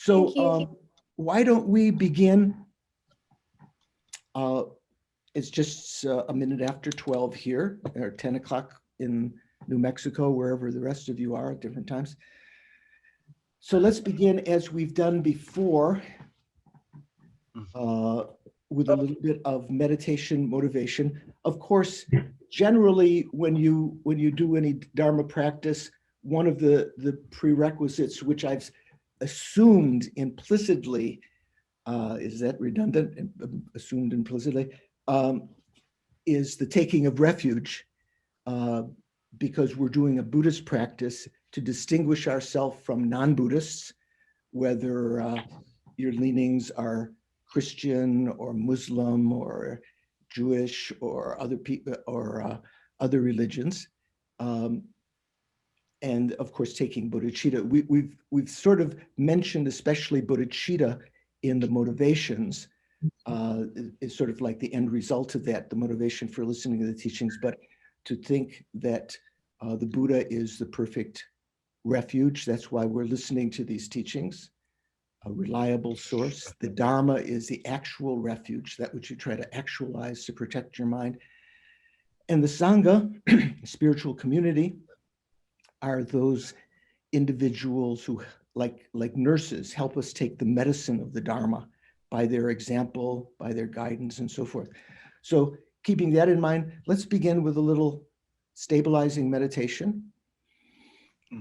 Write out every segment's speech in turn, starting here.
So Thank you. why don't we begin? It's just a minute after 12 here, or 10 o'clock in New Mexico, wherever the rest of you are at different times. So let's begin as we've done before, with a little bit of meditation motivation. Of course, generally, when you do any Dharma practice, one of the prerequisites, which I've assumed implicitly, is that redundant? Assumed implicitly, is the taking of refuge, because we're doing a Buddhist practice to distinguish ourselves from non-Buddhists, whether your leanings are Christian or Muslim or Jewish or other people or other religions, and of course taking bodhicitta. We've sort of mentioned especially bodhicitta in the motivations. Is sort of like the end result of that, the motivation for listening to the teachings, but to think that the Buddha is the perfect refuge. That's why we're listening to these teachings, a reliable source. The Dharma is the actual refuge, that which you try to actualize to protect your mind. And the Sangha, spiritual community, are those individuals who, like nurses, help us take the medicine of the Dharma by their example, by their guidance, and so forth. So keeping that in mind, let's begin with a little stabilizing meditation.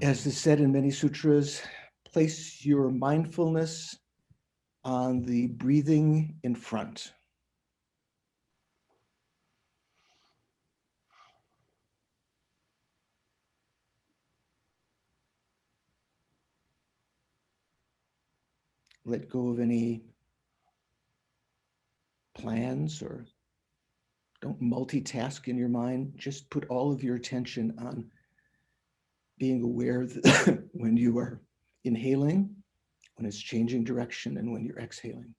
As is said in many sutras, place your mindfulness on the breathing in front. Let go of any plans, or don't multitask in your mind. Just put all of your attention on being aware that when you are inhaling, when it's changing direction, and when you're exhaling.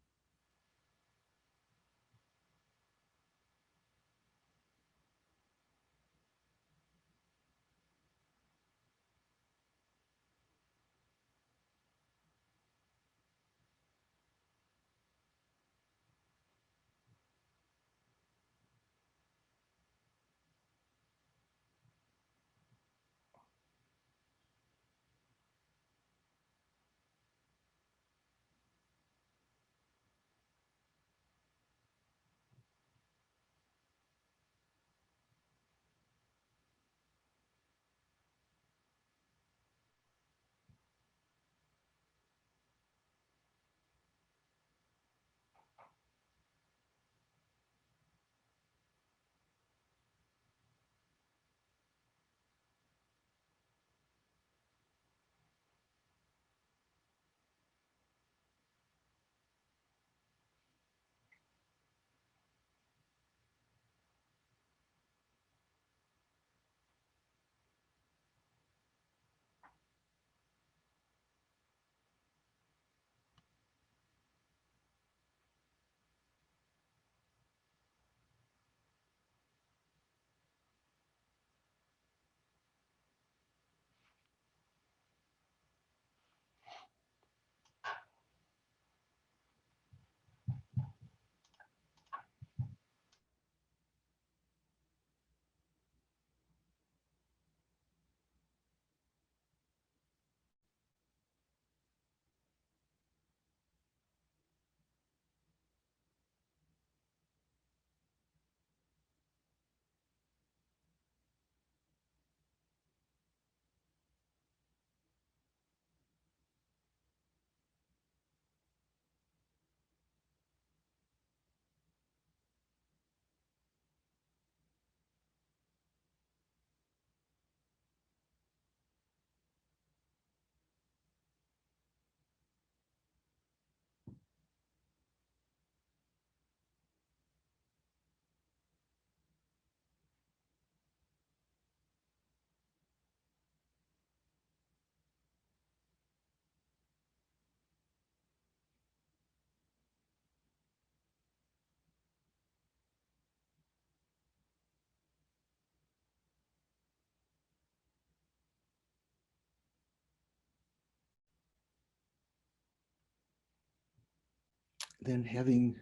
Then having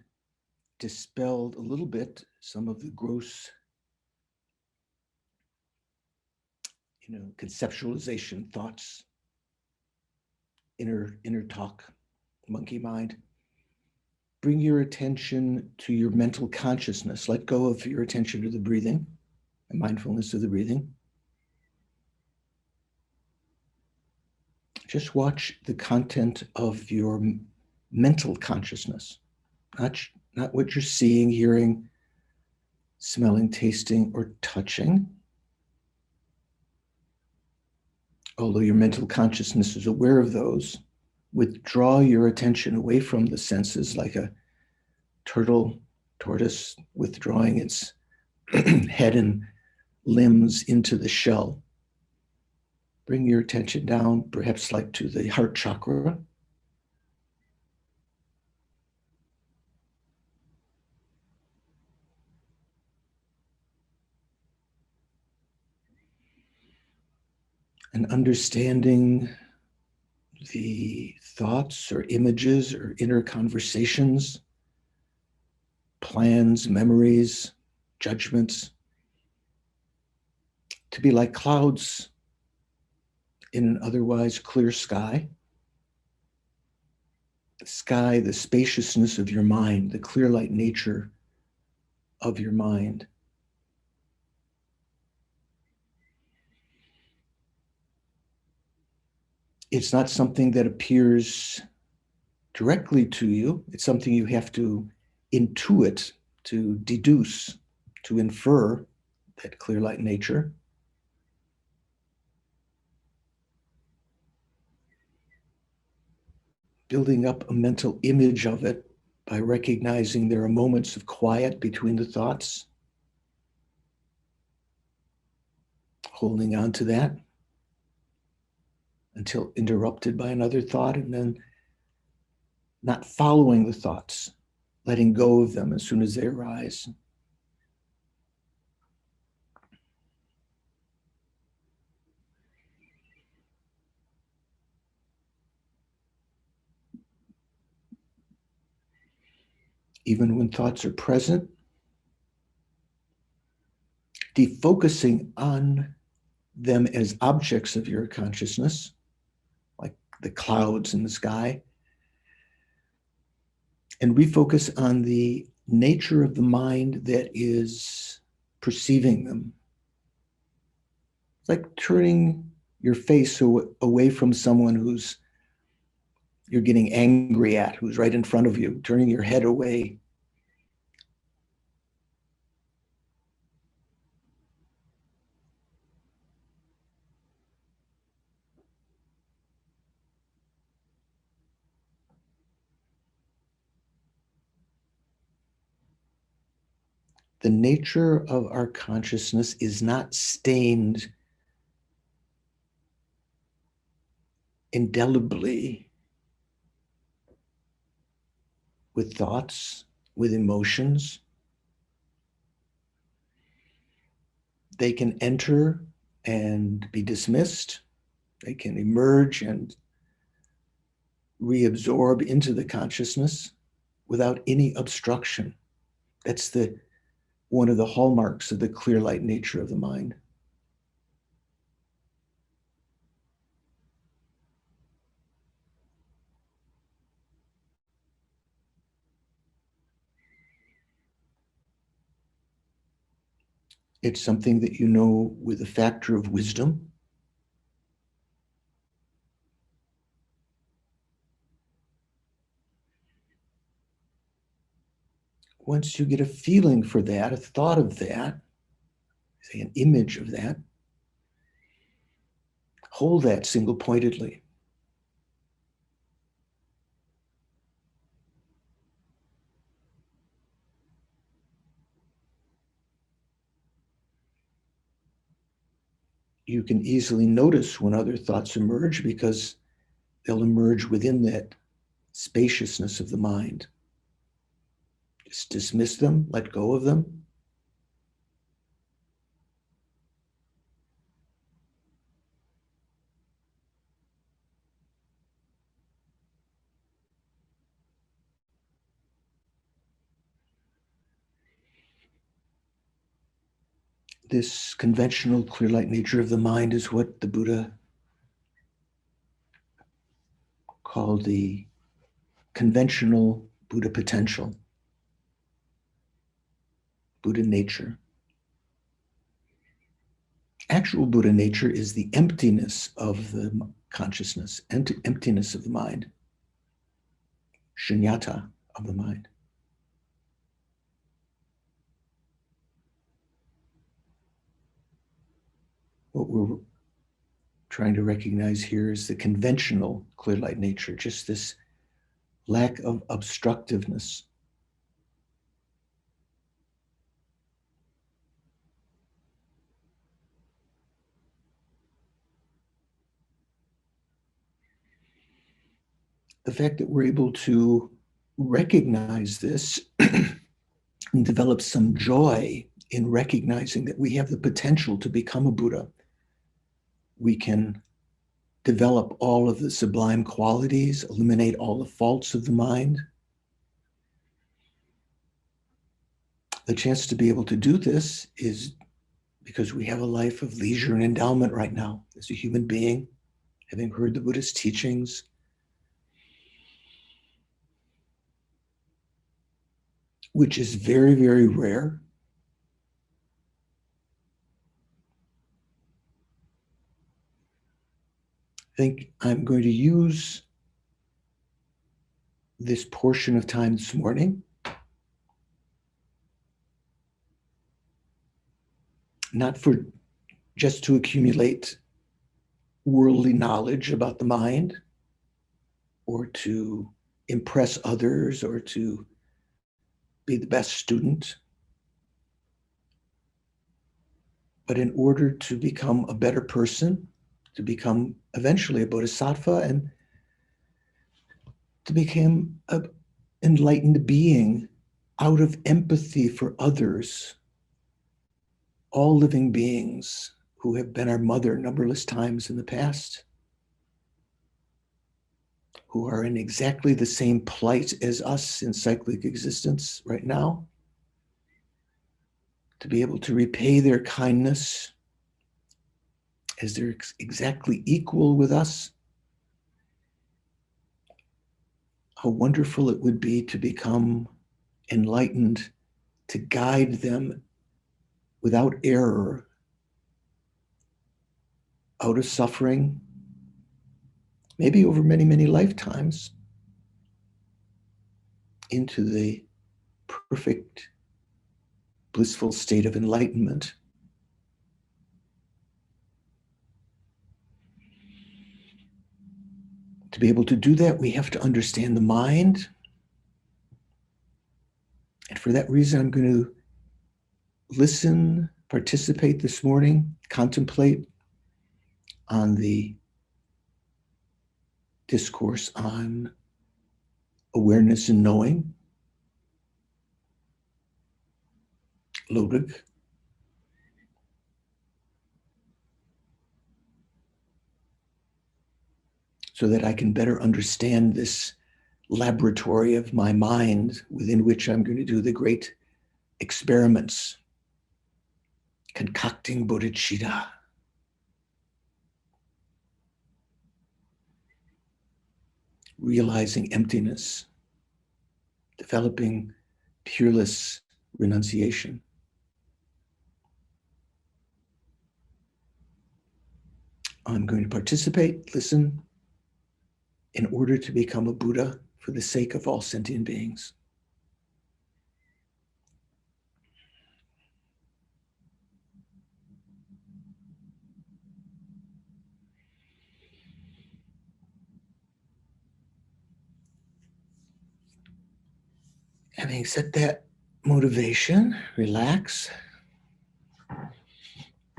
dispelled a little bit some of the gross, conceptualization thoughts, inner talk, monkey mind, bring your attention to your mental consciousness. Let go of your attention to the breathing and mindfulness of the breathing. Just watch the content of your mental consciousness, not what you're seeing, hearing, smelling, tasting, or touching. Although your mental consciousness is aware of those, withdraw your attention away from the senses like a tortoise withdrawing its head and limbs into the shell. Bring your attention down, perhaps like to the heart chakra. And understanding the thoughts or images or inner conversations, plans, memories, judgments, to be like clouds in an otherwise clear sky. The sky, the spaciousness of your mind, the clear light nature of your mind. It's not something that appears directly to you. It's something you have to intuit, to deduce, to infer that clear light nature. Building up a mental image of it by recognizing there are moments of quiet between the thoughts, holding on to that until interrupted by another thought, and then not following the thoughts, letting go of them as soon as they arise. Even when thoughts are present, defocusing on them as objects of your consciousness, like the clouds in the sky, and refocus on the nature of the mind that is perceiving them. It's like turning your face away from someone who's you're getting angry at, who's right in front of you, turning your head away. The nature of our consciousness is not stained indelibly with thoughts, with emotions. They can enter and be dismissed. They can emerge and reabsorb into the consciousness without any obstruction. That's one of the hallmarks of the clear light nature of the mind. It's something that you know with a factor of wisdom. Once you get a feeling for that, a thought of that, say an image of that, hold that single-pointedly. You can easily notice when other thoughts emerge because they'll emerge within that spaciousness of the mind. Just dismiss them, let go of them. this conventional clear light nature of the mind is what the Buddha called the conventional Buddha potential, Buddha nature. Actual Buddha nature is the emptiness of the consciousness, emptiness of the mind, shunyata of the mind. What we're trying to recognize here is the conventional clear light nature, just this lack of obstructiveness. The fact that we're able to recognize this and develop some joy in recognizing that we have the potential to become a Buddha. We can develop all of the sublime qualities, eliminate all the faults of the mind. The chance to be able to do this is because we have a life of leisure and endowment right now as a human being, having heard the Buddhist teachings, which is very, very rare. I think I'm going to use this portion of time this morning not for just to accumulate worldly knowledge about the mind or to impress others or to be the best student, but in order to become a better person, to become eventually a bodhisattva and to become an enlightened being out of empathy for others, all living beings who have been our mother numberless times in the past, who are in exactly the same plight as us in cyclic existence right now, to be able to repay their kindness as they're exactly equal with us. How wonderful it would be to become enlightened, to guide them without error out of suffering, maybe over many, many lifetimes, into the perfect, blissful state of enlightenment. To be able to do that, we have to understand the mind. And for that reason, I'm going to listen, participate this morning, contemplate on the discourse on awareness and knowing, Lodig. So that I can better understand this laboratory of my mind within which I'm going to do the great experiments, concocting bodhicitta, realizing emptiness, developing pureless renunciation. I'm going to participate, listen, in order to become a Buddha for the sake of all sentient beings. Having set that motivation, relax.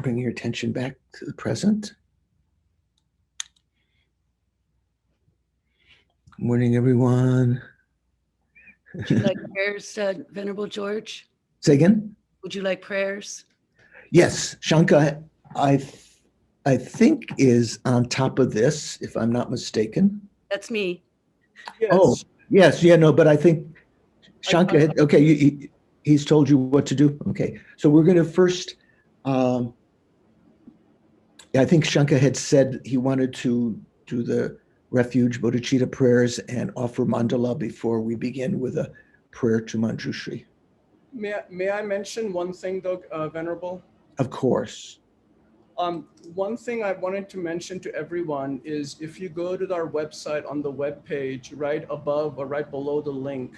Bring your attention back to the present. Good morning, everyone. Would you like prayers, Venerable George? Say again? Would you like prayers? Yes, Shanka, I think is on top of this, if I'm not mistaken. That's me. Yes. Oh, yes, yeah, no, but I think Shanka, okay, he's told you what to do. Okay, so we're going to first Um, yeah, I think Shanka had said he wanted to do the refuge bodhicitta prayers and offer mandala before we begin with a prayer to Manjushri. May I mention one thing though, Venerable? Of course. One thing I wanted to mention to everyone is if you go to our website on the web page, right above or right below the link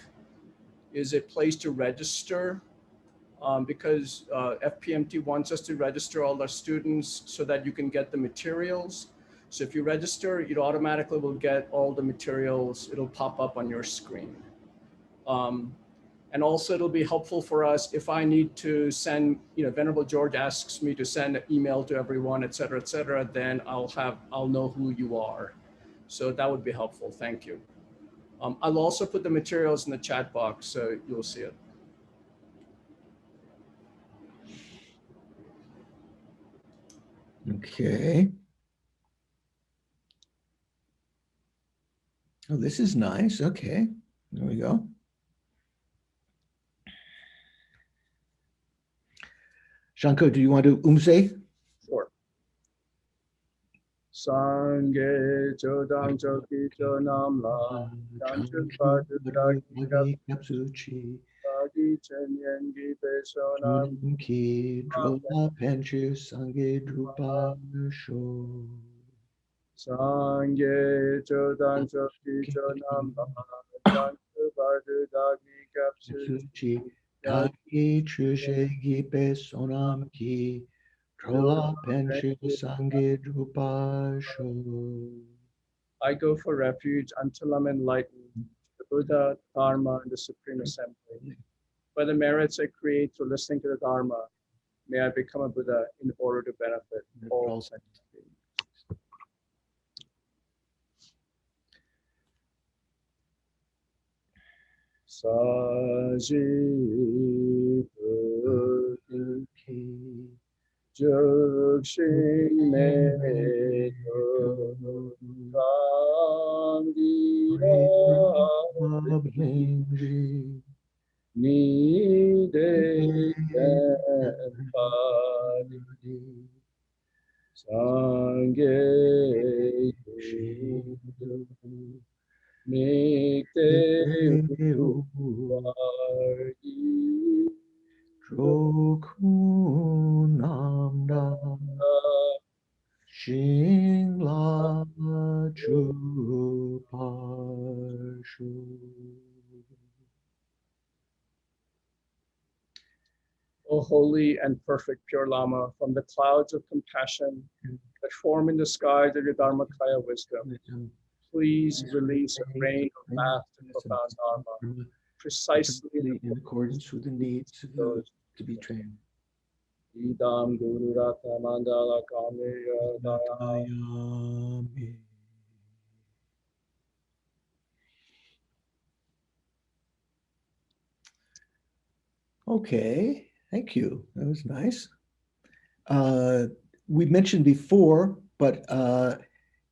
is a place to register, because FPMT wants us to register all our students so that you can get the materials. So if you register, you automatically will get all the materials. It'll pop up on your screen. And also it'll be helpful for us if I need to send, Venerable George asks me to send an email to everyone, et cetera, then I'll know who you are. So that would be helpful, thank you. I'll also put the materials in the chat box so you'll see it. Okay. Oh, this is nice. Okay, there we go. Shanko, do you want to umse? Sure. Sangye chodang choki chonam la chanchun padu dagi kapsuchi dagi chenyen gi pesonam ki drola penchu sangye drupa sho Sangye chodang choki chonam la chanchun padu dagi kapsuchi kapsuchi dagi chushe gi pesonam ki drola penchu sangye drupa sho. I go for refuge until I'm enlightened, the Buddha, Dharma, and the Supreme Assembly. By the merits I create through listening to the Dharma, may I become a Buddha in order to benefit all sentient beings. Saji Buddhi Jukshin Me Ni de Padi Sangye Mikte Vargi Trokunamda Shingla Chupashu. O holy and perfect pure Lama, from the clouds of compassion that form in the skies of your Dharmakaya wisdom, please release a rain of vast and profound Dharma, precisely in accordance with the needs of those to be trained. Idam Guru Ratna Mandala Kameya Dayami. Okay, thank you. That was nice. We mentioned before, but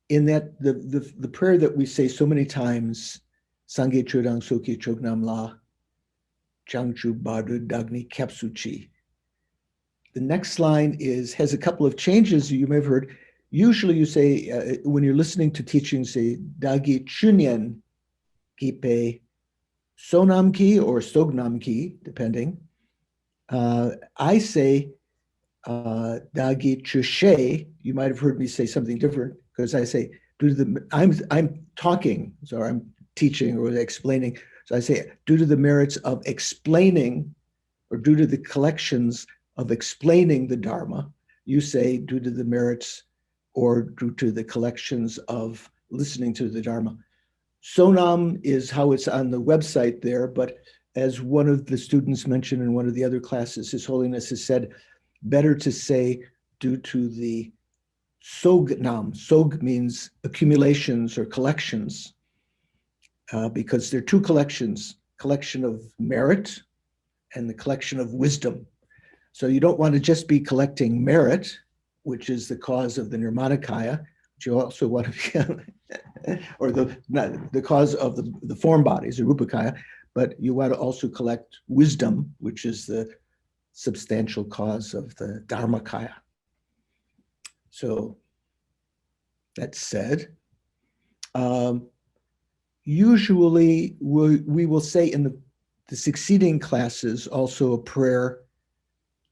in that the prayer that we say so many times, Sangye Chodang Soki Chognam La Changchu Badu Dagni Kapsuchi. The next line has a couple of changes you may have heard. Usually you say, when you're listening to teaching, say Dagi Chunyen Kipe Sonam Ki or Sognam Ki, depending. I say Dagi Chushe. You might have heard me say something different because I say due to the I'm talking, so I'm teaching or explaining. So I say due to the merits of explaining, or due to the collections of explaining the Dharma. You say due to the merits or due to the collections of listening to the Dharma. Sonam is how it's on the website there, but as one of the students mentioned in one of the other classes, His Holiness has said, better to say due to the Sognam. Sog means accumulations or collections, because there are two collections, collection of merit and the collection of wisdom. So you don't want to just be collecting merit, which is the cause of the Nirmanakaya, but you also want to be, or the cause of the form bodies, the Rupakaya, but you want to also collect wisdom, which is the substantial cause of the Dharmakaya. So that said, usually we will say in the succeeding classes also a prayer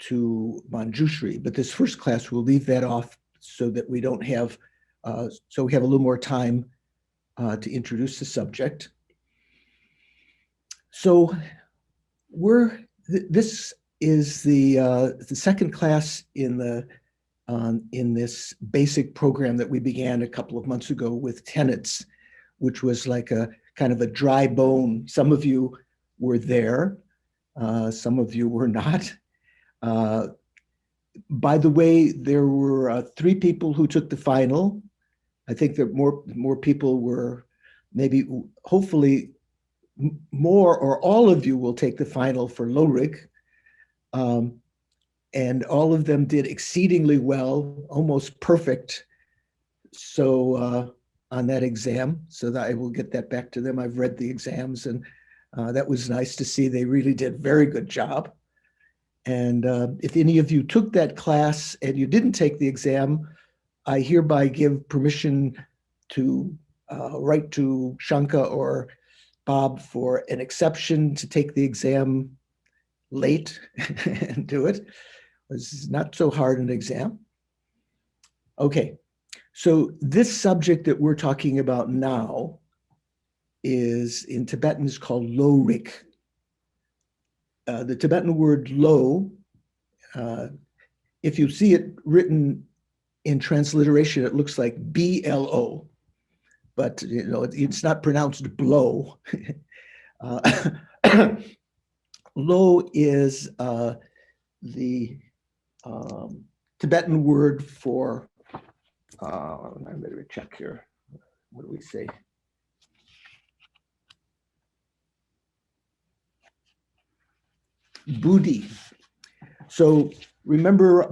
to Manjushri, but this first class we'll leave that off so that we don't have, so we have a little more time to introduce the subject. So this is the second class in this basic program that we began a couple of months ago with tenets, which was like a kind of a dry bone. Some of you were there, some of you were not. By the way, there were 3 people who took the final. I think that more people were, maybe, hopefully, more or all of you will take the final for Lorik. And all of them did exceedingly well, almost perfect. So on that exam, so that I will get that back to them. I've read the exams, and that was nice to see. They really did a very good job. And if any of you took that class and you didn't take the exam, I hereby give permission to write to Shanka or Bob for an exception to take the exam late and do it. It's not so hard an exam. Okay, so this subject that we're talking about now is in Tibetan is called Lorik. The Tibetan word lo, if you see it written in transliteration, it looks like BLO, but you know it's not pronounced blow. Lo is the Tibetan word for, I better check here, what do we say? Bodhi. So remember,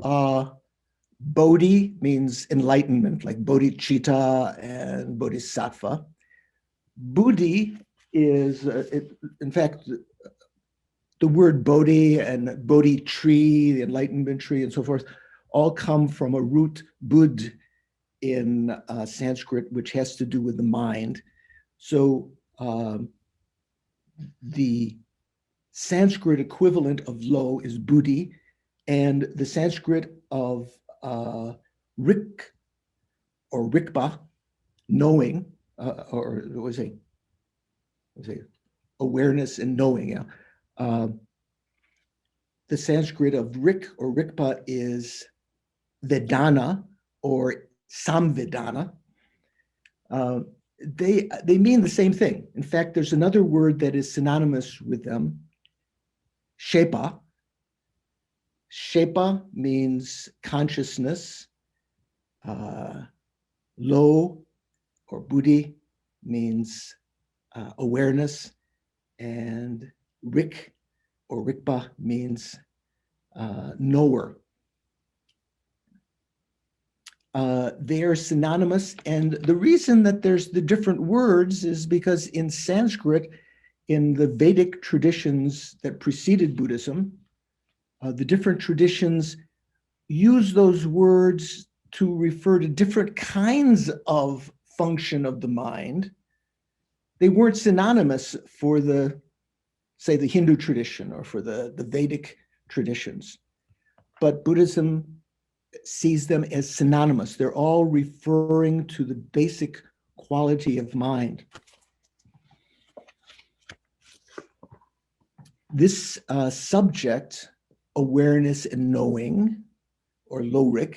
Bodhi means enlightenment, like bodhicitta and bodhisattva. Bodhi is, in fact, the word bodhi and bodhi tree, the enlightenment tree and so forth, all come from a root bud in Sanskrit, which has to do with the mind. So the Sanskrit equivalent of lo is buddhi, and the Sanskrit of rik or rikpa, knowing, or it was a awareness and knowing. Yeah. The Sanskrit of rik or rikpa is vedana or samvedana. They mean the same thing. In fact, there's another word that is synonymous with them, shepa. Shepa means consciousness. Lo or buddhi means awareness, and rik or rikpa means knower. They are synonymous, and the reason that there's the different words is because in Sanskrit, in the Vedic traditions that preceded Buddhism, the different traditions use those words to refer to different kinds of function of the mind. They weren't synonymous for the, say, the Hindu tradition or for the Vedic traditions, but Buddhism sees them as synonymous. They're all referring to the basic quality of mind. This subject, awareness and knowing, or lorik,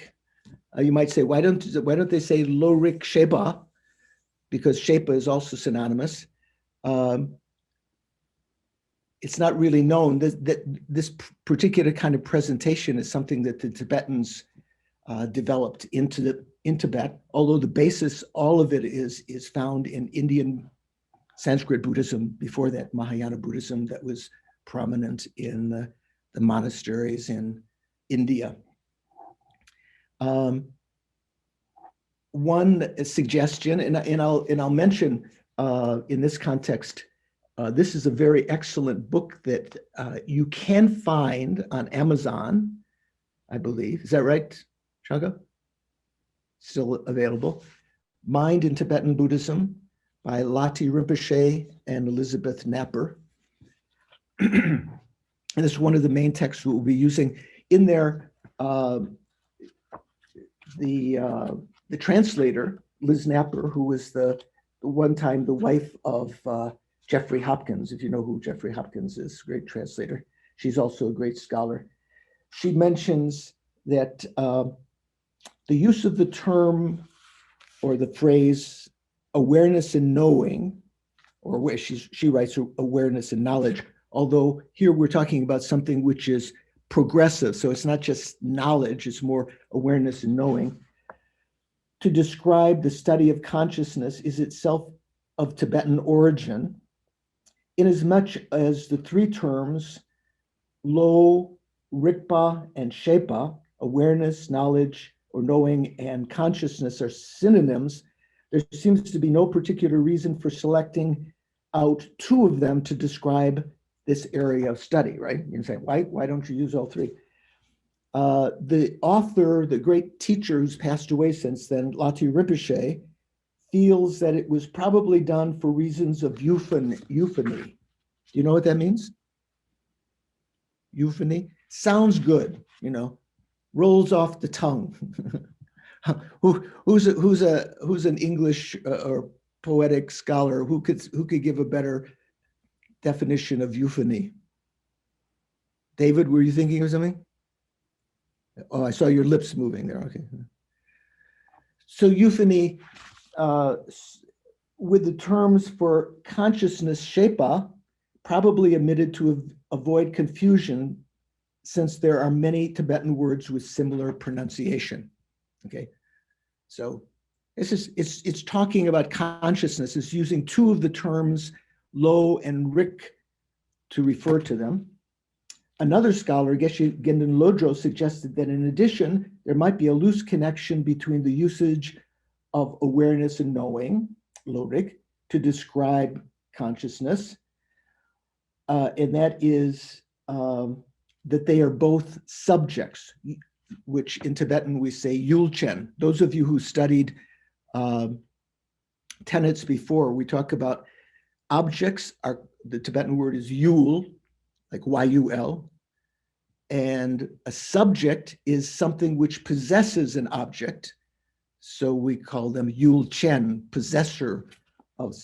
you might say, why don't they say lorik shepa? Because shepa is also synonymous. It's not really known that this particular kind of presentation is something that the Tibetans developed in Tibet, although the basis, all of it is found in Indian Sanskrit Buddhism, before that Mahayana Buddhism that was prominent in the monasteries in India. One suggestion, and I'll mention in this context, This is a very excellent book that you can find on Amazon, I believe. Is that right, Shanga? Still available. Mind in Tibetan Buddhism by Lati Rinpoche and Elizabeth Napper. And it's one of the main texts we'll be using. In there, the translator, Liz Napper, who was the one time the wife of Jeffrey Hopkins, if you know who Jeffrey Hopkins is, great translator. She's also a great scholar. She mentions that the use of the term or the phrase awareness and knowing, or where she writes awareness and knowledge, although here we're talking about something which is progressive, so it's not just knowledge, it's more awareness and knowing. To describe the study of consciousness is itself of Tibetan origin, inasmuch as the three terms, lo, rikpa, and shepa, awareness, knowledge, or knowing, and consciousness are synonyms. There seems to be no particular reason for selecting out two of them to describe this area of study, right? You can say, why don't you use all three? The author, the great teacher who's passed away since then, Lati Rinpoche, feels that it was probably done for reasons of euphony. Do you know what that means? Euphony? Sounds good, you know, rolls off the tongue. Who's an English or poetic scholar who could give a better definition of euphony? David, were you thinking of something? Oh, I saw your lips moving there. Okay. So euphony, with the terms for consciousness, shepa, probably omitted to avoid confusion, since there are many Tibetan words with similar pronunciation. Okay, so it's talking about consciousness. It's using two of the terms, lo and rik, to refer to them. Another scholar, Geshe Gendon Lodro, suggested that in addition, there might be a loose connection between the usage of awareness and knowing, lorik, to describe consciousness, and that is that they are both subjects, which in Tibetan we say yulchen. Those of you who studied tenets before, we talk about objects. The Tibetan word is yul, like Y-U-L, and a subject is something which possesses an object. So we call them yulchen, possessor of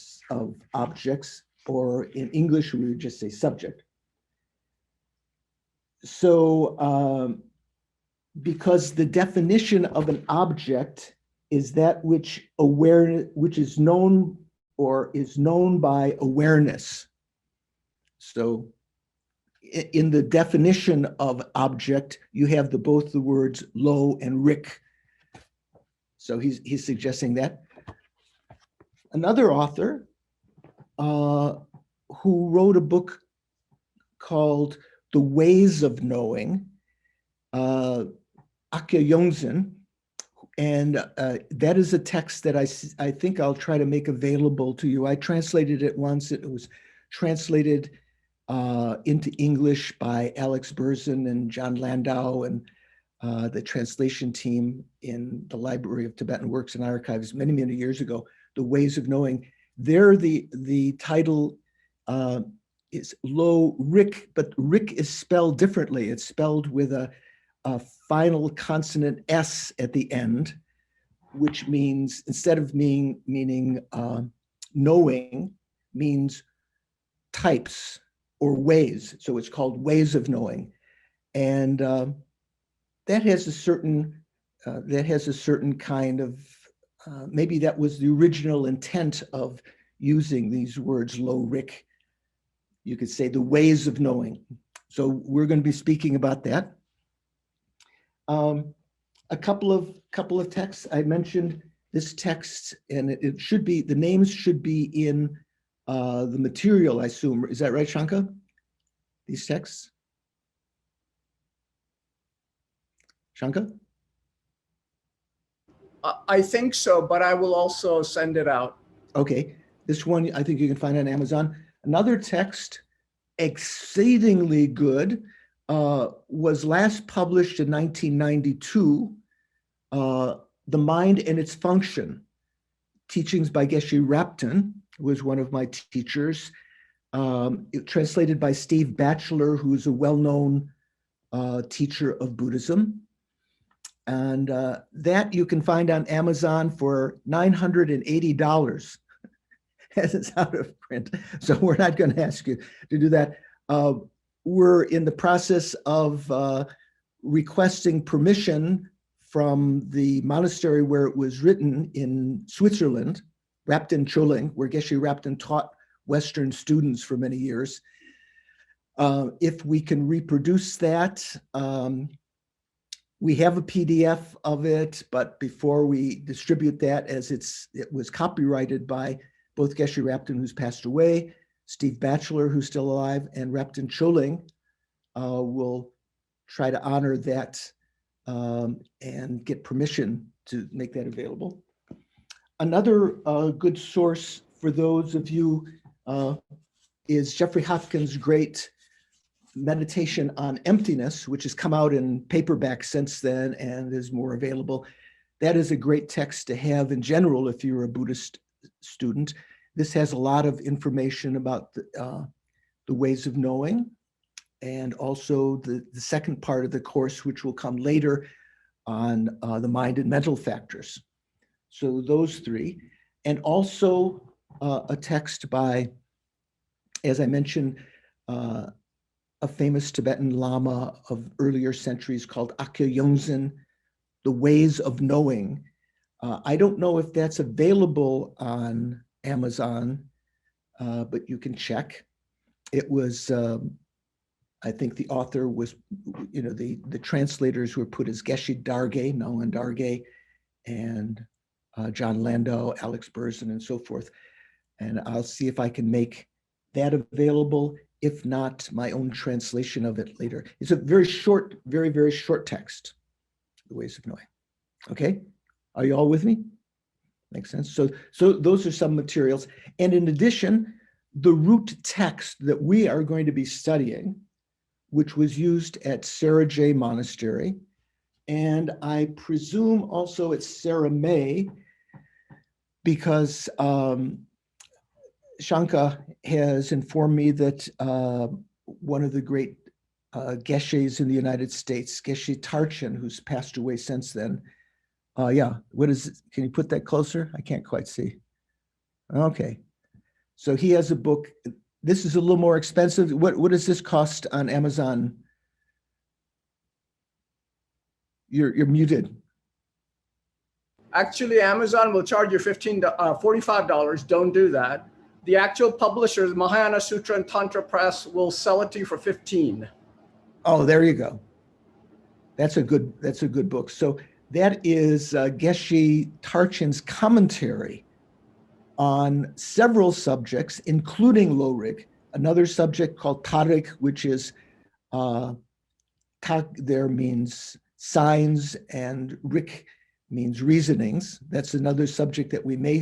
objects, or in English, we would just say subject. So because the definition of an object is that which is known or is known by awareness. So in the definition of object, you have both the words lo and rik. So he's suggesting that. Another author who wrote a book called The Ways of Knowing, Akya Yongzin, and that is a text that I think I'll try to make available to you. I translated it once. It was translated into English by Alex Berzin and John Landau and the translation team in the Library of Tibetan Works and Archives many, many years ago. The Ways of Knowing. There, the title is Lo Rik, but Rik is spelled differently. It's spelled with a final consonant S at the end, which means, instead of meaning knowing, means types or ways. So it's called Ways of Knowing. And that has a certain kind of, maybe that was the original intent of using these words, lo rik. You could say the ways of knowing. So we're going to be speaking about that. A couple of texts. I mentioned this text, and it should be, the names should be in the material, I assume. Is that right, Shanka? These texts? Shanka? I think so, but I will also send it out. Okay. This one, I think you can find on Amazon. Another text, exceedingly good, was last published in 1992, The Mind and Its Function, teachings by Geshe Rapton, was one of my teachers, translated by Steve Batchelor, who is a well-known teacher of Buddhism. And that you can find on Amazon for $980 as it's out of print. So we're not going to ask you to do that. We're in the process of requesting permission from the monastery where it was written in Switzerland, Rapton Choling, where Geshe Rapton taught Western students for many years. If we can reproduce that, we have a PDF of it, but before we distribute that, as it was copyrighted by both Geshe Rapton, who's passed away, Steve Batchelor, who's still alive, and Rapton Choling, will try to honor that and get permission to make that available. Another good source for those of you is Jeffrey Hopkins' great meditation on emptiness, which has come out in paperback since then and is more available. That is a great text to have in general if you're a Buddhist student. This has a lot of information about the ways of knowing, and also the second part of the course, which will come later on the mind and mental factors. So those three, and also a text by, as I mentioned, a famous Tibetan Lama of earlier centuries called Akya Yongzin, The Ways of Knowing. I don't know if that's available on Amazon, but you can check. It was, I think the author was, the translators were put as Geshe Darge, Nolan Darge, and John Landau, Alex Berzin, and so forth. And I'll see if I can make that available. If not, my own translation of it later. It's a very short, very, very short text, The Ways of Knowing. Okay, are you all with me? Makes sense. So those are some materials. And in addition, the root text that we are going to be studying, which was used at Sarah J Monastery, and I presume also at Sarah May, because Shanka has informed me that one of the great Geshes in the United States, Geshe Tarchin, who's passed away since then. Yeah, what is it? Can you put that closer? I can't quite see. Okay, so he has a book. This is a little more expensive. What does this cost on Amazon? You're muted. Actually, Amazon will charge you $45. Don't do that. The actual publishers, Mahayana Sutra and Tantra Press, will sell it to you for $15. Oh, there you go. That's a good book. So that is Geshe Tarchin's commentary on several subjects, including Lorig, another subject called Tarik, which is Tak there means signs, and Rik means reasonings. That's another subject that we may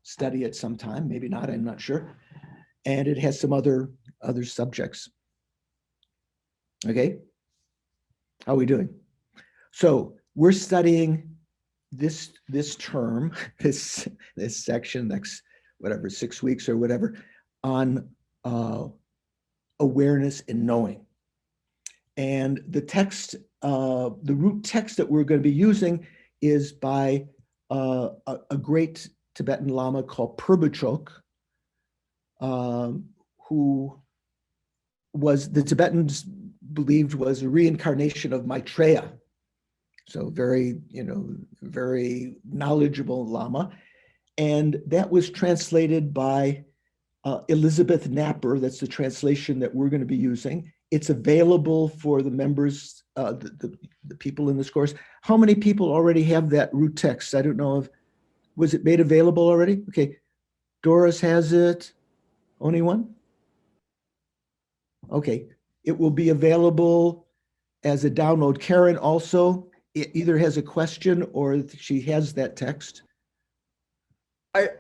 study at some time, maybe not, I'm not sure. And it has some other subjects. Okay, how are we doing? So we're studying this term, this section, next, whatever, 6 weeks or whatever, on awareness and knowing. And the text, the root text that we're going to be using is by a great Tibetan Lama called Purbachok, who was, the Tibetans believed was a reincarnation of Maitreya. So very, very knowledgeable Lama. And that was translated by Elizabeth Napper. That's the translation that we're going to be using. It's available for the members, the people in this course. How many people already have that root text? I don't know if, was it made available already? Okay, Doris has it. Only one? Okay, it will be available as a download. Karen also either has a question or she has that text.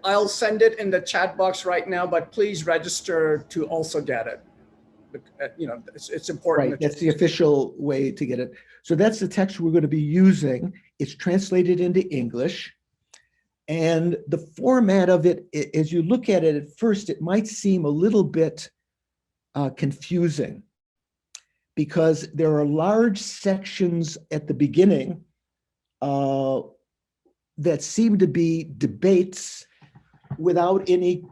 I'll send it in the chat box right now, but please register to also get it. You know, it's important. Right, that's the official way to get it. So that's the text we're going to be using. It's translated into English. And the format of it, as you look at it at first, it might seem a little bit confusing because there are large sections at the beginning that seem to be debates without any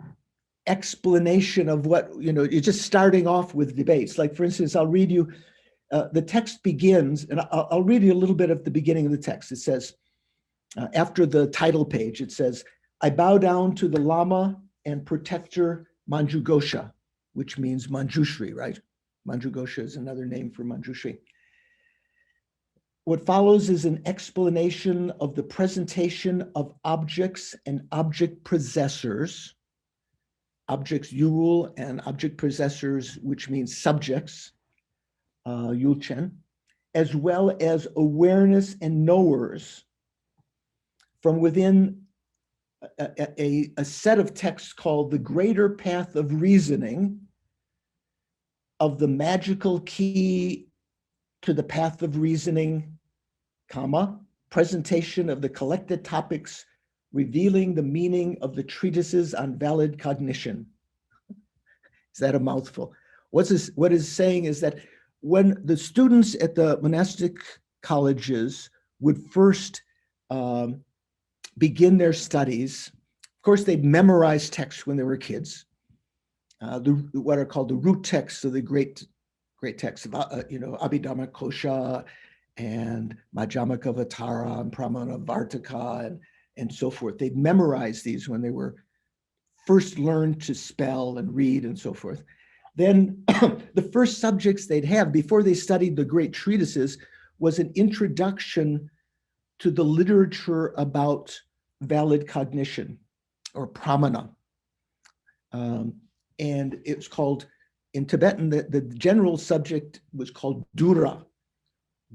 explanation of what, you know, you're just starting off with debates. Like, for instance, I'll read you, the text begins, and I'll read you a little bit of the beginning of the text. It says, after the title page, it says, I bow down to the Lama and protector Manjughosha, which means Manjushri, right? Manjughosha is another name for Manjushri. What follows is an explanation of the presentation of objects and object possessors, objects Yul and object possessors, which means subjects, Yulchen, as well as awareness and knowers from within a set of texts called the Greater Path of Reasoning, of the magical key to the path of reasoning, comma, presentation of the collected topics revealing the meaning of the treatises on valid cognition. Is that a mouthful? What is saying is that when the students at the monastic colleges would first begin their studies, of course, they memorized texts when they were kids, what are called the root texts of the great texts, you know, Abhidhamma Kosha and Madhyamaka Vatara and Pramana Vartaka and so forth. They memorized these when they were first learned to spell and read and so forth. Then the first subjects they'd have before they studied the great treatises was an introduction to the literature about valid cognition or pramana. And it's called, in Tibetan, the general subject was called dura.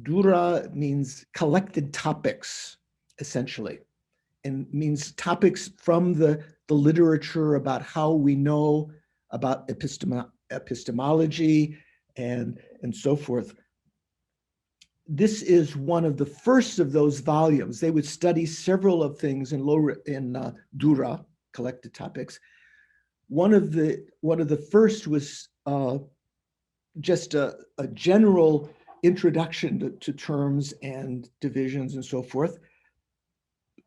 Dura means collected topics, essentially, and means topics from the literature about how we know about epistemology and so forth. This is one of the first of those volumes. They would study several of things in Dura, collected topics. One of the first was just a general introduction to terms and divisions and so forth.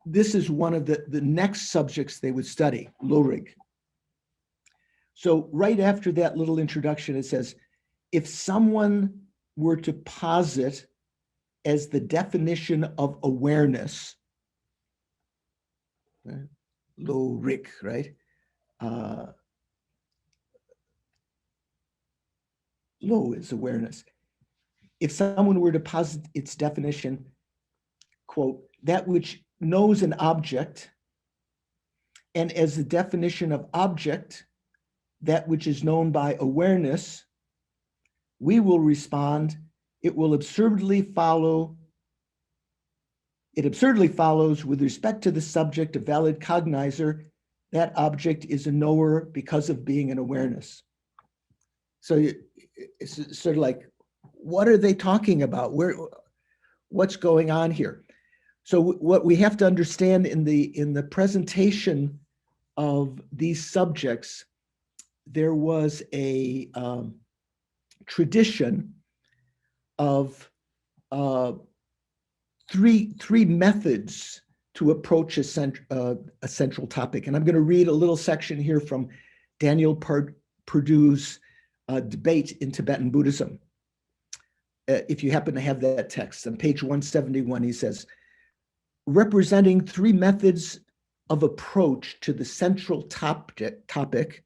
This is one of the next subjects they would study, Lorig. So right after that little introduction, it says, if someone were to posit as the definition of awareness, Lorig, right? Lo is awareness. If someone were to posit its definition, quote, that which knows an object, and as the definition of object, that which is known by awareness, we will respond, it absurdly follows with respect to the subject of valid cognizer, that object is a knower because of being an awareness. So it's sort of like, what are they talking about? What's going on here? So what we have to understand in the presentation of these subjects, there was a tradition of three methods to approach a central topic. And I'm going to read a little section here from Daniel Perdue's Debate in Tibetan Buddhism. If you happen to have that text, on page 171, he says, representing three methods of approach to the central topic,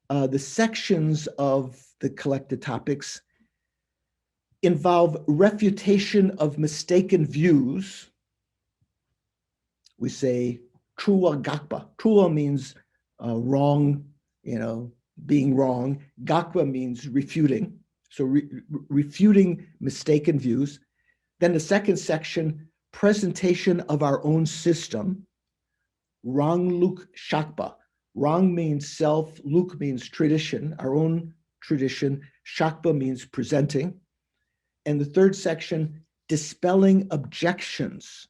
the sections of the collected topics involve refutation of mistaken views. We say trua gakpa. Trua means wrong, being wrong. Gakpa means refuting. So refuting mistaken views. Then the second section, presentation of our own system, Rang Luk Shakpa. Rang means self, Luk means tradition, our own tradition. Shakpa means presenting. And the third section, dispelling objections.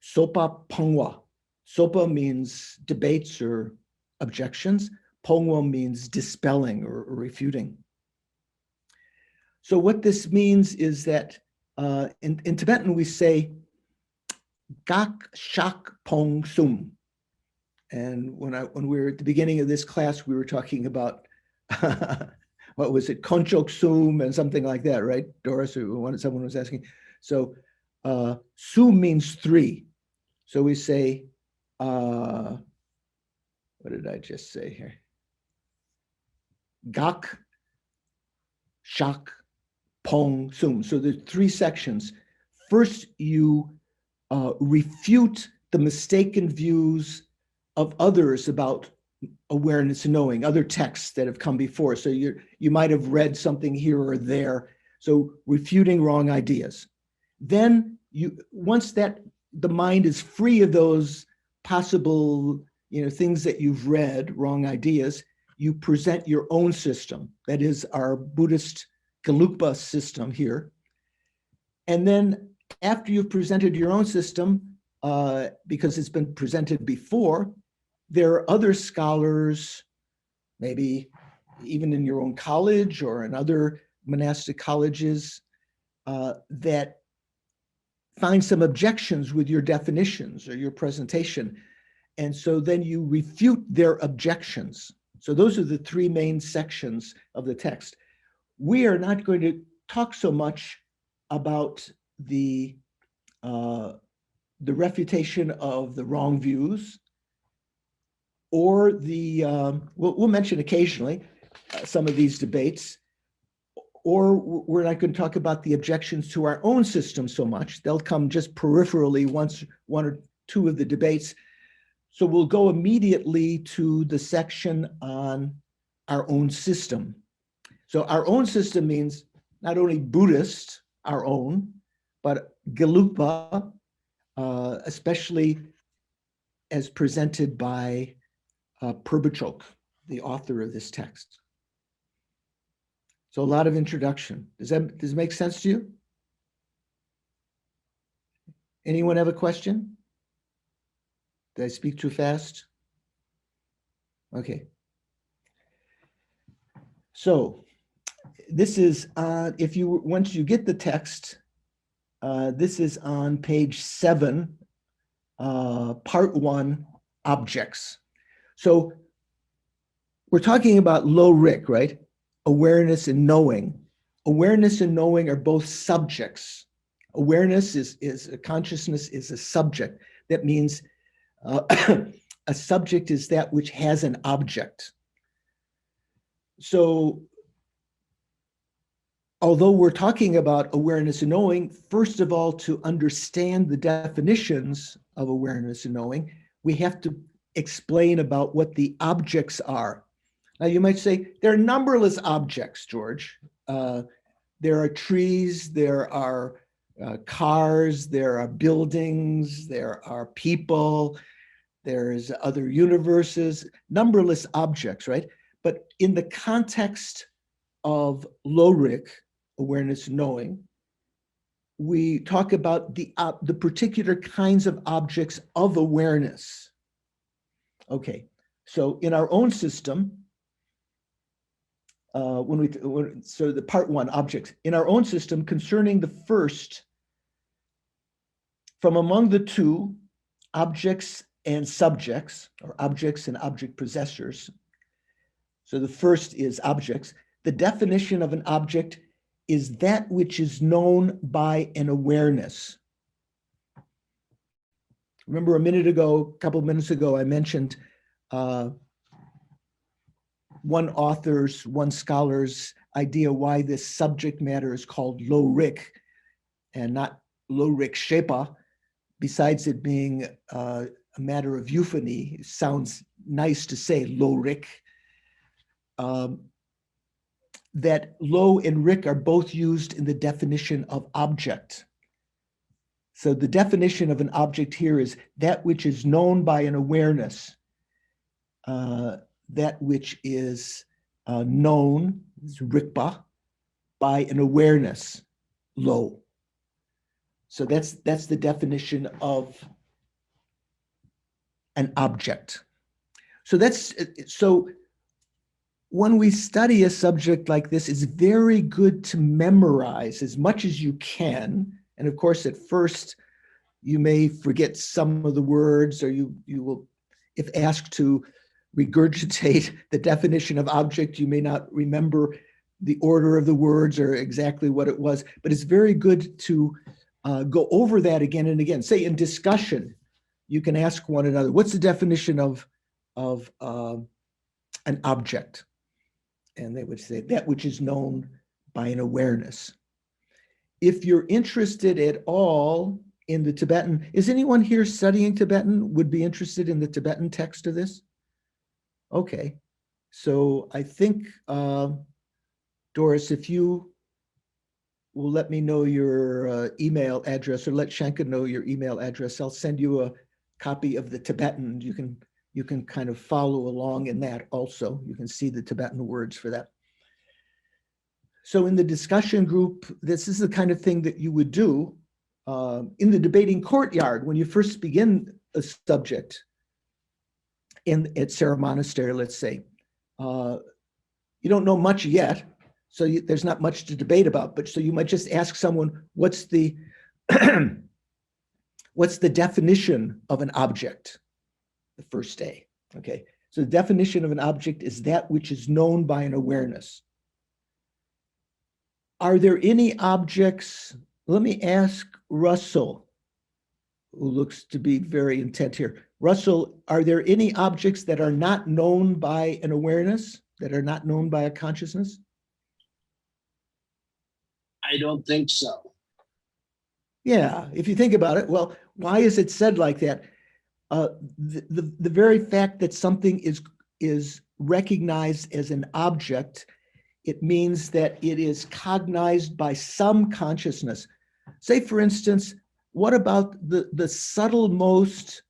Zopa Pongwa. Zopa means debates or objections. Pongwa means dispelling or refuting. So what this means is that in Tibetan we say Gak Shak Pong Sum. And when we were at the beginning of this class, we were talking about what was it, Konchok Sum and something like that, right? Doris, or someone was asking. So Sum means three. So we say, what did I just say here? Gak, Shak, Pong, Sum. So there's three sections. First, you refute the mistaken views of others about awareness and knowing, other texts that have come before. So you might have read something here or there. So refuting wrong ideas. Then once that the mind is free of those possible things that you've read, wrong ideas, you present your own system. That is our Buddhist Gelugpa system here. And then after you've presented your own system, because it's been presented before, there are other scholars, maybe even in your own college or in other monastic colleges, that find some objections with your definitions or your presentation. And so then you refute their objections. So those are the three main sections of the text. We are not going to talk so much about the refutation of the wrong views, or we'll mention occasionally some of these debates, or we're not going to talk about the objections to our own system so much. They'll come just peripherally one or two of the debates. So we'll go immediately to the section on our own system. So our own system means not only Buddhist, our own, but Gelugpa, especially as presented by Purbachok, the author of this text. So a lot of introduction. Does it make sense to you? Anyone have a question? Did I speak too fast? Okay. So this is once you get the text, this is on page 7, part 1, objects. So we're talking about low Rik, right? Awareness and knowing. Awareness and knowing are both subjects. Awareness is a consciousness is a subject. That means a subject is that which has an object. So although we're talking about awareness and knowing, first of all, to understand the definitions of awareness and knowing, we have to explain about what the objects are. Now you might say, there are numberless objects, George. There are trees, there are cars, there are buildings, there are people, there's other universes, numberless objects, right? But in the context of low Rik, awareness and knowing, we talk about the particular kinds of objects of awareness. Okay, so in our own system, so the part 1, objects. In our own system, concerning the first, from among the two, objects and subjects, or objects and object possessors. So the first is objects. The definition of an object is that which is known by an awareness. Remember a couple of minutes ago, I mentioned one scholar's idea why this subject matter is called low Rik and not low Rik Shepa, besides it being a matter of euphony. It sounds nice to say low Rik. That low and Rik are both used in the definition of object. So the definition of an object here is that which is known by an awareness, that which is known, is rikpa, by an awareness, lo. So that's the definition of an object. So when we study a subject like this, it's very good to memorize as much as you can. And of course, at first, you may forget some of the words, or you will, if asked to regurgitate the definition of object, you may not remember the order of the words or exactly what it was. But it's very good to go over that again and again. Say in discussion, you can ask one another, what's the definition of an object? And they would say that which is known by an awareness. If you're interested at all in the Tibetan, is anyone here studying Tibetan would be interested in the Tibetan text of this? Okay, so I think, Doris, if you will let me know your email address, or let Shanka know your email address, I'll send you a copy of the Tibetan. You can kind of follow along in that also. You can see the Tibetan words for that. So in the discussion group, this is the kind of thing that you would do in the debating courtyard when you first begin a subject at Sarah Monastery, let's say. You don't know much yet, so there's not much to debate about, but so you might just ask someone, what's the what's the definition of an object? The first day, okay? So the definition of an object is that which is known by an awareness. Are there any objects, let me ask Russell, who looks to be very intent here. Russell, are there any objects that are not known by an awareness, that are not known by a consciousness? I don't think so. Yeah, if you think about it, well, why is it said like that? The very fact that something is recognized as an object, it means that it is cognized by some consciousness. Say, for instance, what about the subtlemost,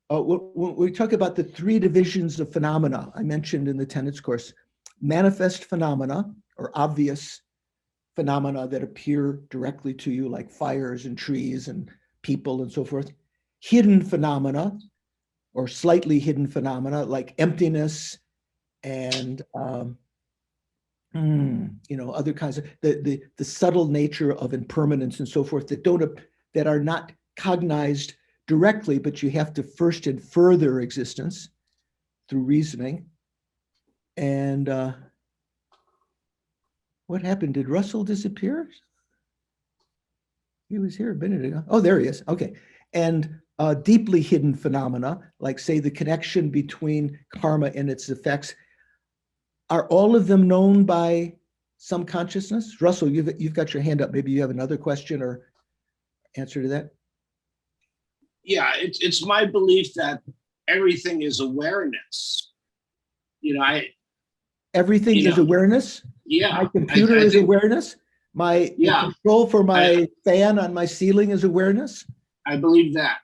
when we talk about the three divisions of phenomena I mentioned in the tenets course, manifest phenomena, or obvious phenomena that appear directly to you, like fires and trees and people and so forth, hidden phenomena, or slightly hidden phenomena, like emptiness and other kinds of the subtle nature of impermanence and so forth that are not cognized directly, but you have to first infer their existence through reasoning. And what happened? Did Russell disappear? He was here a minute ago. Oh, there he is. Okay. And deeply hidden phenomena, like say the connection between karma and its effects, are all of them known by some consciousness? Russell, you've got your hand up. Maybe you have another question or answer to that. Yeah, it's my belief that everything is awareness. Everything is awareness? Yeah. My computer is awareness? The control for my fan on my ceiling is awareness? I believe that.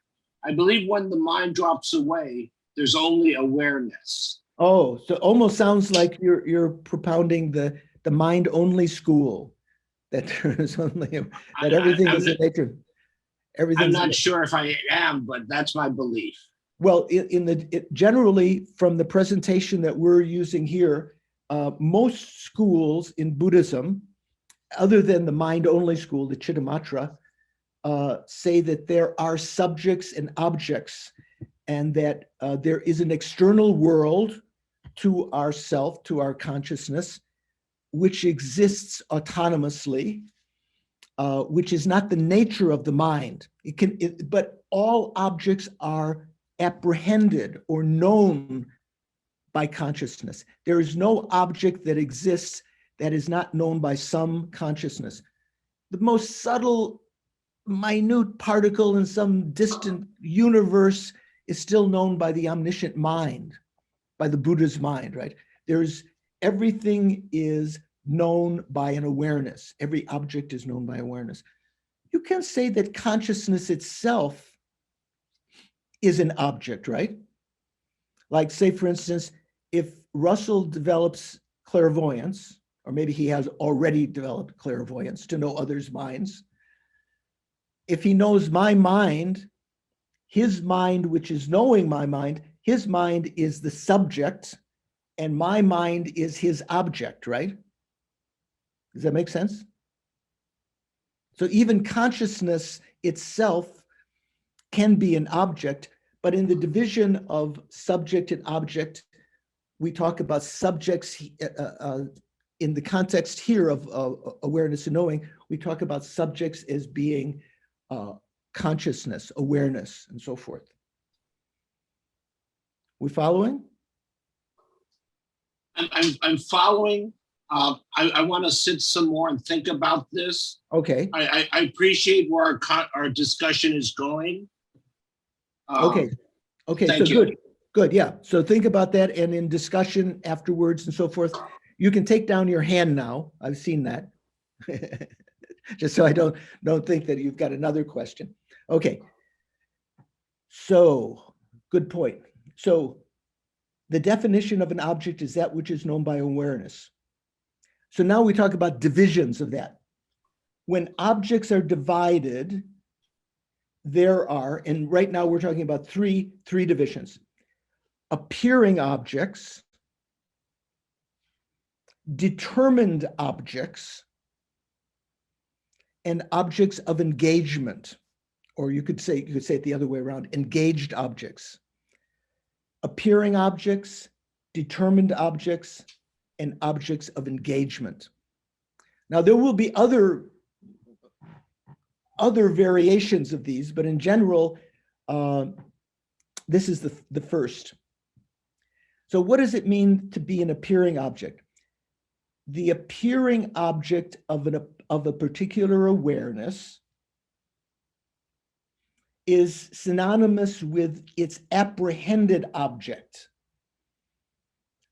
I believe when the mind drops away, there's only awareness. Oh, so almost sounds like you're propounding the mind only school, that there is only that everything is in nature. I'm not sure if I am, but that's my belief. Well, generally from the presentation that we're using here, most schools in Buddhism, other than the mind only school, the Chittamatra, say that there are subjects and objects, and that there is an external world to ourself, to our consciousness, which exists autonomously, which is not the nature of the mind. But all objects are apprehended or known by consciousness. There is no object that exists that is not known by some consciousness. The most subtle, minute particle in some distant universe is still known by the omniscient mind, by the Buddha's mind, right? Everything is known by an awareness. Every object is known by awareness. you can say that consciousness itself is an object, right? Like, say, for instance, if Russell develops clairvoyance, or maybe he has already developed clairvoyance to know others' minds, if he knows my mind, his mind, which is knowing my mind, his mind is the subject, and my mind is his object, right? Does that make sense? So even consciousness itself can be an object, but in the division of subject and object, we talk about subjects in the context here of awareness and knowing, we talk about subjects as being consciousness, awareness, and so forth. We following? I'm following. I want to sit some more and think about this. Okay. I appreciate where our discussion is going. Okay. Okay. Thank So you. good. Yeah. So think about that, and in discussion afterwards and so forth, you can take down your hand now. I've seen that. Just so I don't think that you've got another question. Okay. So good point. So the definition of an object is that which is known by awareness. So now we talk about divisions of that. When objects are divided, there are, and right now we're talking about three divisions: appearing objects, determined objects, and objects of engagement, or you could say it the other way around, engaged objects. Appearing objects, determined objects, and objects of engagement. Now there will be other variations of these, but in general, this is the first. So what does it mean to be an appearing object? The appearing object of a particular awareness is synonymous with its apprehended object.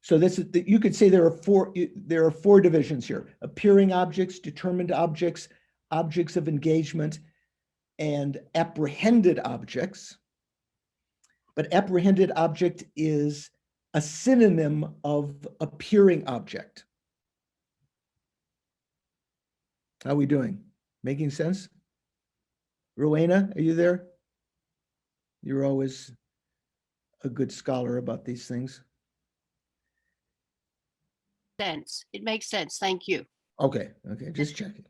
So this is you could say there are four divisions here: appearing objects, determined objects, objects of engagement, and apprehended objects. But apprehended object is a synonym of appearing object. How are we doing? Making sense? Rowena, are you there? You're always a good scholar about these things. It makes sense. Thank you. Okay, just checking.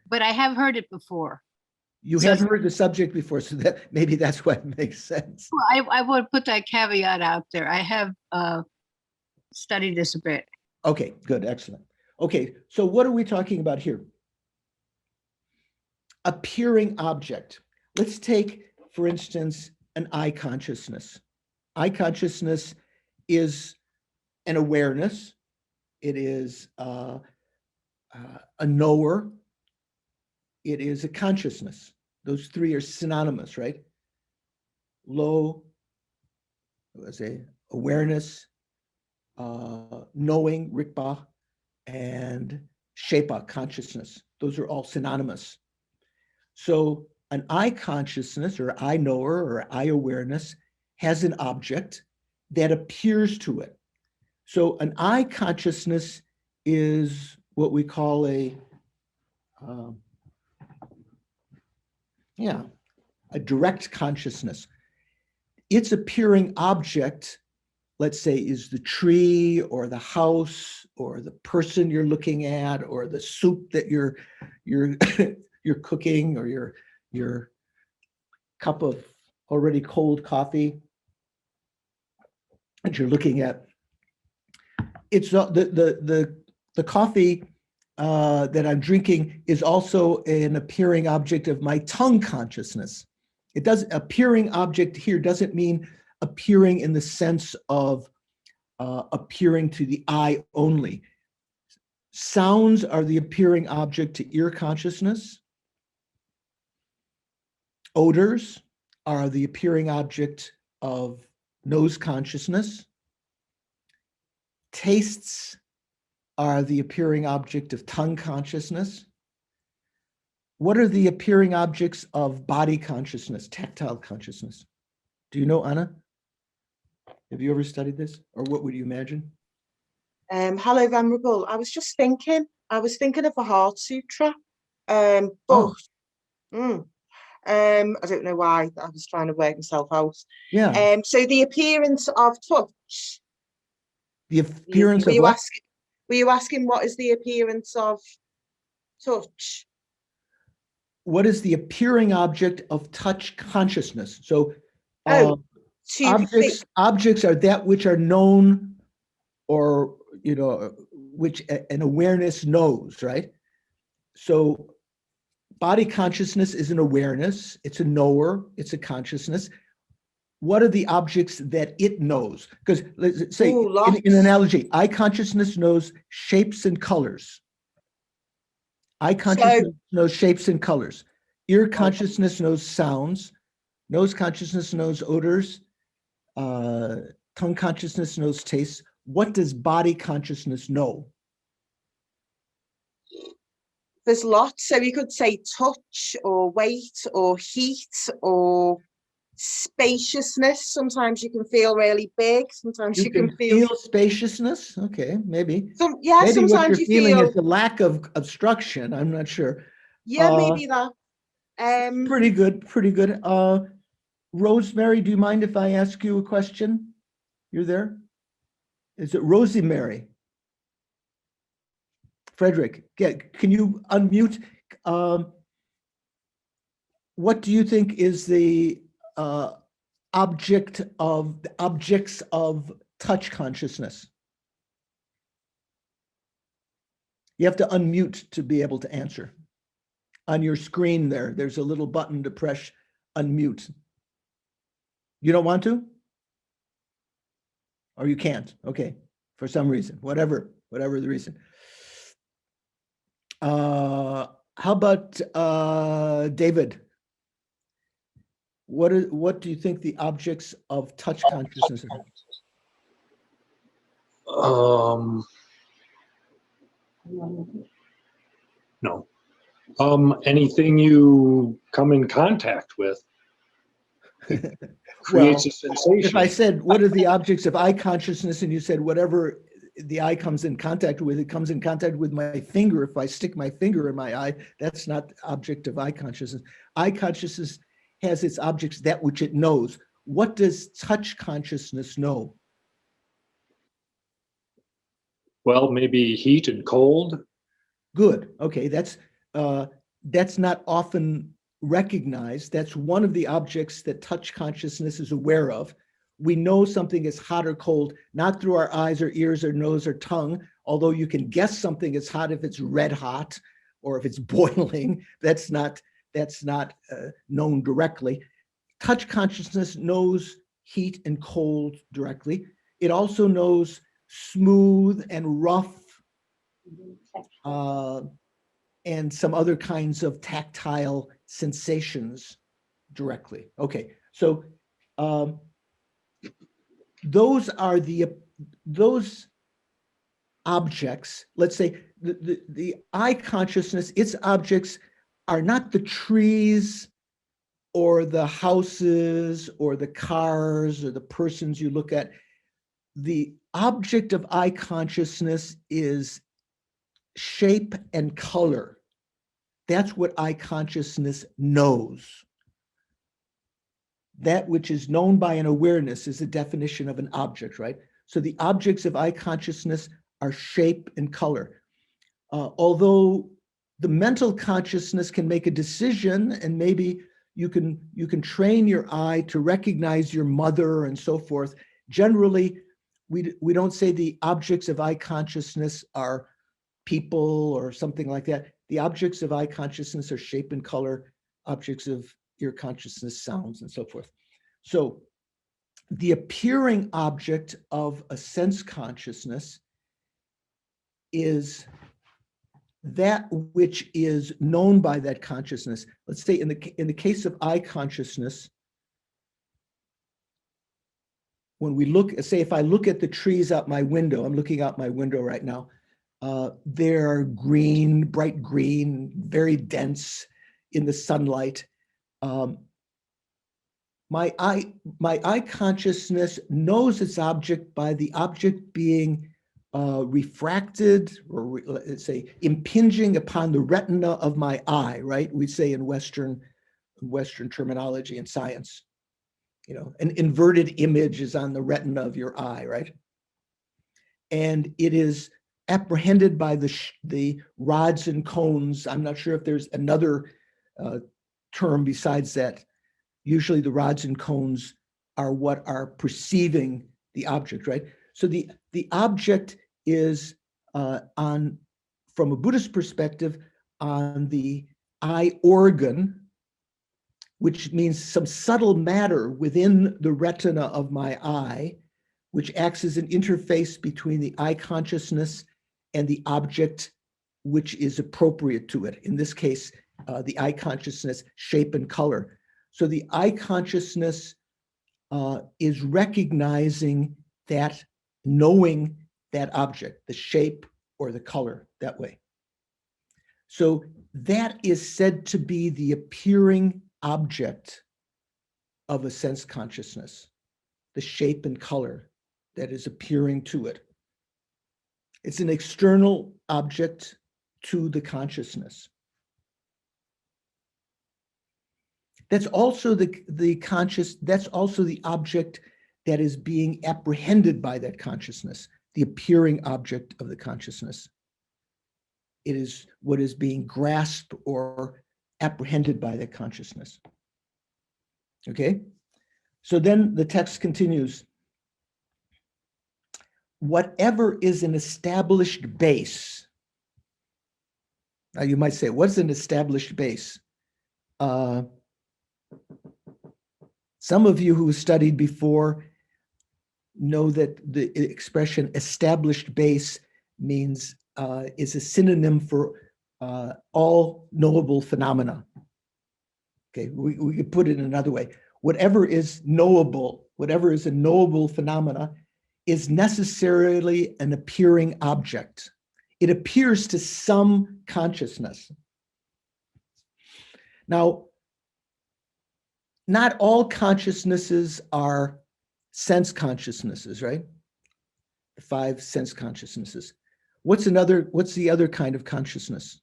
But I have heard it before. You So- have heard the subject before, so that maybe that's why it makes sense. Well, I would put that caveat out there. I have studied this a bit. Okay, good, excellent. Okay, so what are we talking about here? Appearing object. Let's take, for instance, an I consciousness. I consciousness is an awareness. It is a knower. It is a consciousness. Those three are synonymous, right? Lo, let's say, awareness, knowing, rikpa, and shepa, consciousness. Those are all synonymous. So an I consciousness, or I knower, or I awareness has an object that appears to it. So an I consciousness is what we call a direct consciousness. Its appearing object, let's say, is the tree or the house or the person you're looking at or the soup that you're cooking, or your cup of already cold coffee that you're looking at. It's the coffee that I'm drinking is also an appearing object of my tongue consciousness. It does appearing object here doesn't mean appearing in the sense of appearing to the eye only. Sounds are the appearing object to ear consciousness. Odors are the appearing object of nose consciousness. Tastes are the appearing object of tongue consciousness. what are the appearing objects of body consciousness, tactile consciousness? Do you know, Anna? Have you ever studied this, or what would you imagine? Hello, Venerable. I was thinking of the Heart Sutra, but Oh. I don't know why. I was trying to work myself out. Yeah. So the appearance of touch. The appearance of what? Were you asking what is the appearance of touch? What is the appearing object of touch consciousness? So objects are that which are known, or which an awareness knows, right? So body consciousness is an awareness, it's a knower, it's a consciousness. What are the objects that it knows? Because let's say, in an analogy, eye consciousness knows shapes and colors. Eye consciousness knows shapes and colors. Ear consciousness knows sounds. Nose consciousness knows odors. Tongue consciousness knows tastes. What does body consciousness know? There's lots. So you could say touch or weight or heat or spaciousness. Sometimes you can feel really big. Sometimes you can feel spaciousness. Okay, maybe. Maybe sometimes what you're feeling is the lack of obstruction. I'm not sure. Yeah, maybe that. Pretty good. Pretty good. Rosemary, do you mind if I ask you a question? You're there? Is it Rosie Mary? Frederick, can you unmute? What do you think is the objects of touch consciousness? You have to unmute to be able to answer. On your screen there's a little button to press unmute. You don't want to? Or you can't? Okay, for some reason, whatever the reason. How about David? What do you think the objects of touch consciousness are? No. Anything you come in contact with creates a sensation. If I said, what are the objects of eye consciousness, and you said whatever the eye comes in contact with, it comes in contact with my finger. If I stick my finger in my eye, that's not object of eye consciousness. Eye consciousness has its objects, that which it knows. What does touch consciousness know? Well, maybe heat and cold. Good. Okay, that's not often recognized. That's one of the objects that touch consciousness is aware of. We know something is hot or cold, not through our eyes or ears or nose or tongue, although you can guess something is hot if it's red hot or if it's boiling. That's not known directly. Touch consciousness knows heat and cold directly. It also knows smooth and rough and some other kinds of tactile sensations directly. Okay, so those are those objects. Let's say the eye consciousness, its objects are not the trees or the houses or the cars or the persons you look at. The object of eye consciousness is shape and color. That's what eye consciousness knows. That which is known by an awareness is the definition of an object, right? So the objects of eye consciousness are shape and color. Although the mental consciousness can make a decision, and maybe you can train your eye to recognize your mother and so forth. Generally, we don't say the objects of eye consciousness are people or something like that. The objects of eye consciousness are shape and color, objects of ear consciousness, sounds, and so forth. So the appearing object of a sense consciousness is that which is known by that consciousness. Let's say in the case of eye consciousness, when we look, say if I look at the trees out my window, I'm looking out my window right now, they're green, bright green, very dense, in the sunlight. My eye consciousness knows its object by the object being refracted, or let's say impinging upon the retina of my eye, right? We say in Western terminology and science, you know, an inverted image is on the retina of your eye, right? And it is apprehended by the rods and cones. I'm not sure if there's another term besides that. Usually the rods and cones are what are perceiving the object, right? So the object is from a Buddhist perspective, on the eye organ, which means some subtle matter within the retina of my eye, which acts as an interface between the eye consciousness and the object which is appropriate to it. In this case, the eye consciousness, shape and color. So the eye consciousness is recognizing that, knowing that object, the shape or the color, that way. So that is said to be the appearing object of a sense consciousness, the shape and color that is appearing to it. It's an external object to the consciousness. That's also that's also the object that is being apprehended by that consciousness, the appearing object of the consciousness. It is what is being grasped or apprehended by that consciousness. Okay? So then the text continues. Whatever is an established base. Now you might say, what's an established base? Some of you who studied before know that the expression established base means is a synonym for all knowable phenomena. Okay, we could put it another way. Whatever is knowable, whatever is a knowable phenomena is necessarily an appearing object. It appears to some consciousness. Now, not all consciousnesses are sense consciousnesses, right? The 5 sense consciousnesses. What's the other kind of consciousness?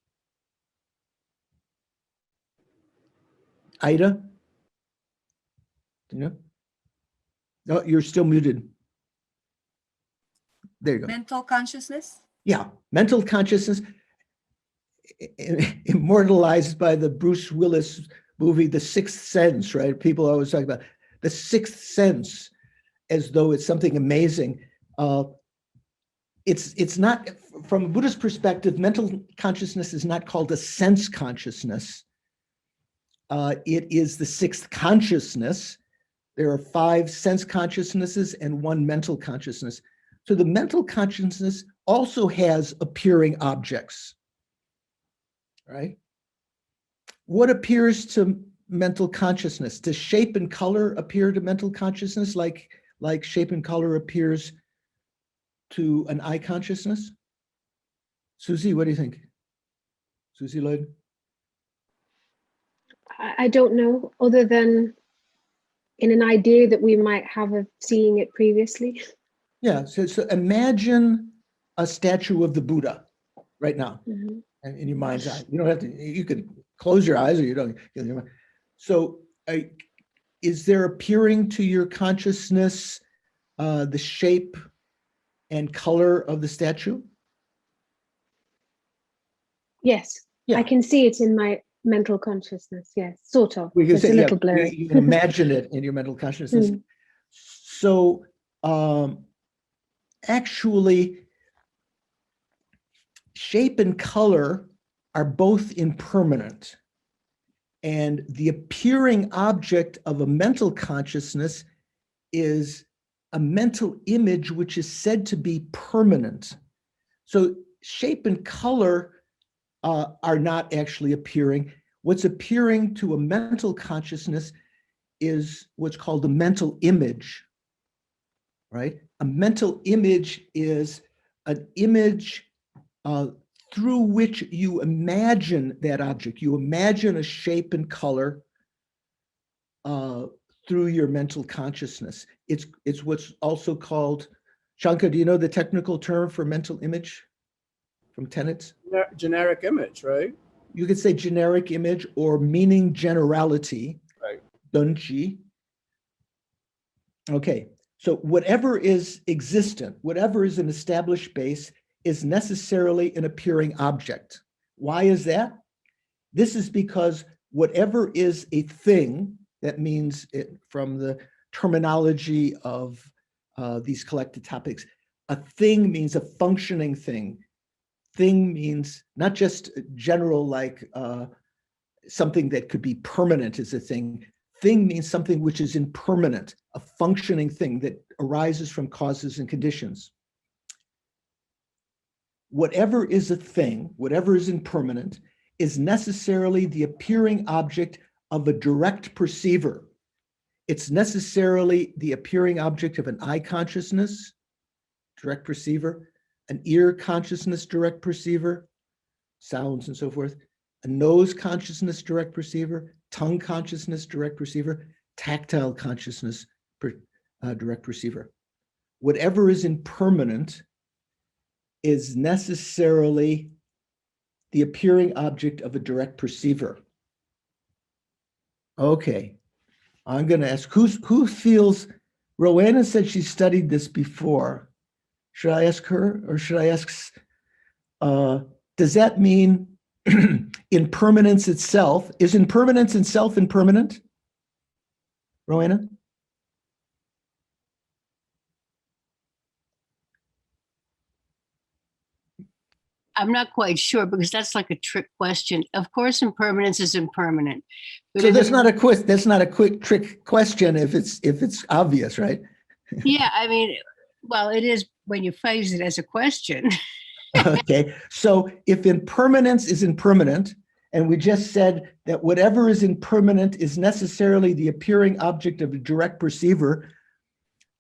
Ida? Do you know? No, you're still muted. There you go. Mental consciousness? Yeah, mental consciousness, immortalized by the Bruce Willis movie, The Sixth Sense, right? People always talk about the sixth sense as though it's something amazing. It's not, from a Buddhist perspective, mental consciousness is not called a sense consciousness. It is the sixth consciousness. There are 5 sense consciousnesses and 1 mental consciousness. So the mental consciousness also has appearing objects, right? What appears to mental consciousness? Does shape and color appear to mental consciousness like shape and color appears to an eye consciousness? Susie, what do you think? Susie Lloyd? I don't know, other than in an idea that we might have of seeing it previously. Yeah, so imagine a statue of the Buddha right now, Mm-hmm. in your mind's eye. You don't have to, you can close your eyes or you don't. So is there appearing to your consciousness the shape and color of the statue? Yes, Yeah. I can see it in my mental consciousness. Yes, sort of. We can It's say, a little blurry. you can imagine it in your mental consciousness. Mm. So actually, shape and color are both impermanent. And the appearing object of a mental consciousness is a mental image which is said to be permanent. So shape and color are not actually appearing. What's appearing to a mental consciousness is what's called a mental image, right? A mental image is an image through which you imagine that object. You imagine a shape and color through your mental consciousness. It's what's also called, Shankar, do you know the technical term for mental image from tenets? Generic image, right? You could say generic image or meaning generality, Right. Dunji. Okay, so whatever is existent, whatever is an established base is necessarily an appearing object. Why is that? This is because whatever is a thing, that means it, from the terminology of these collected topics, a thing means a functioning thing. Thing means not just general, like something that could be permanent is a thing. Thing means something which is impermanent, a functioning thing that arises from causes and conditions. Whatever is a thing, whatever is impermanent, is necessarily the appearing object of a direct perceiver. It's necessarily the appearing object of an eye consciousness, direct perceiver, an ear consciousness, direct perceiver, sounds and so forth, a nose consciousness, direct perceiver, tongue consciousness, direct perceiver, tactile consciousness, direct perceiver. Whatever is impermanent is necessarily the appearing object of a direct perceiver. Okay, I'm going to ask who feels. Rowena said she studied this before. Should I ask her, or should I ask? Does that mean impermanence itself? Is impermanence itself impermanent? Rowena? I'm not quite sure because that's like a trick question. Of course, impermanence is impermanent. But So it that's is- not a quiz. That's not a quick trick question if it's obvious, right? Yeah, I mean, well, it is when you phrase it as a question. Okay, so if impermanence is impermanent, and we just said that whatever is impermanent is necessarily the appearing object of a direct perceiver,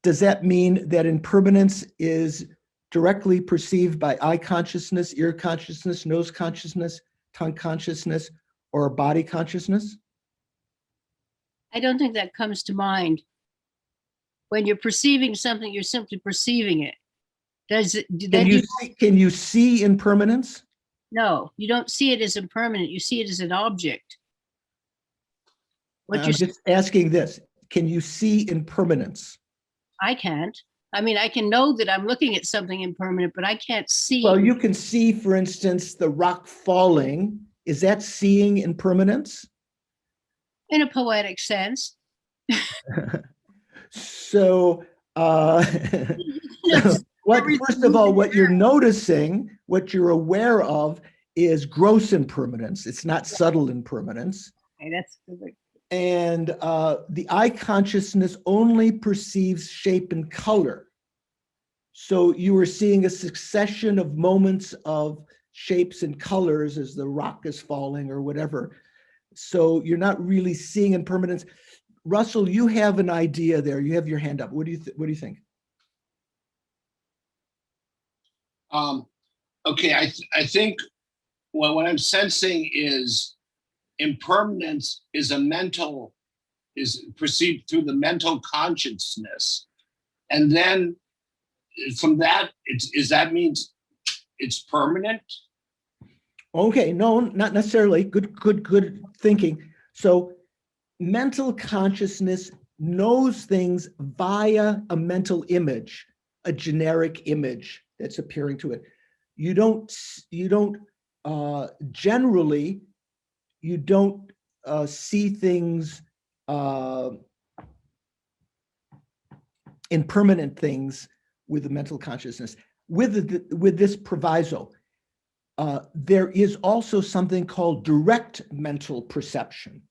does that mean that impermanence is directly perceived by eye consciousness, ear consciousness, nose consciousness, tongue consciousness, or body consciousness? I don't think that comes to mind. When you're perceiving something, you're simply perceiving it. Does it? Can you see impermanence? No, you don't see it as impermanent. You see it as an object. What I'm you're just asking this. Can you see impermanence? I can't. I mean, I can know that I'm looking at something impermanent, but I can't see. Well, you can see, for instance, the rock falling. Is that seeing impermanence? In a poetic sense. So, first of all, what you're noticing, what you're aware of is gross impermanence. It's not subtle impermanence. Okay, that's good. And the eye consciousness only perceives shape and color. So you are seeing a succession of moments of shapes and colors as the rock is falling or whatever. So you're not really seeing impermanence. Russell, you have an idea there. You have your hand up. What do you think? Okay, I think what I'm sensing is impermanence is perceived through the mental consciousness, and then from that, that means it's permanent. Okay, no, not necessarily. Good thinking. So mental consciousness knows things via a mental image, a generic image that's appearing to it. You don't generally, you don't see things, impermanent things with the mental consciousness. With this proviso, there is also something called direct mental perception.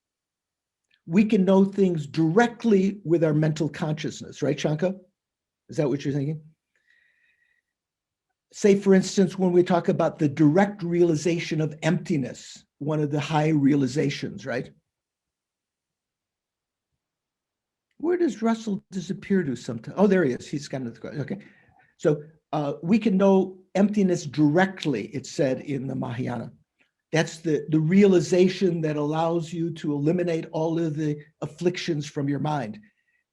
We can know things directly with our mental consciousness, right, Shanka? Is that what you're thinking? Say, for instance, when we talk about the direct realization of emptiness, one of the high realizations, right? Where does Russell disappear to sometimes? Oh, there he is. He's kind of, okay. So we can know emptiness directly, it's said in the Mahayana. That's the realization that allows you to eliminate all of the afflictions from your mind.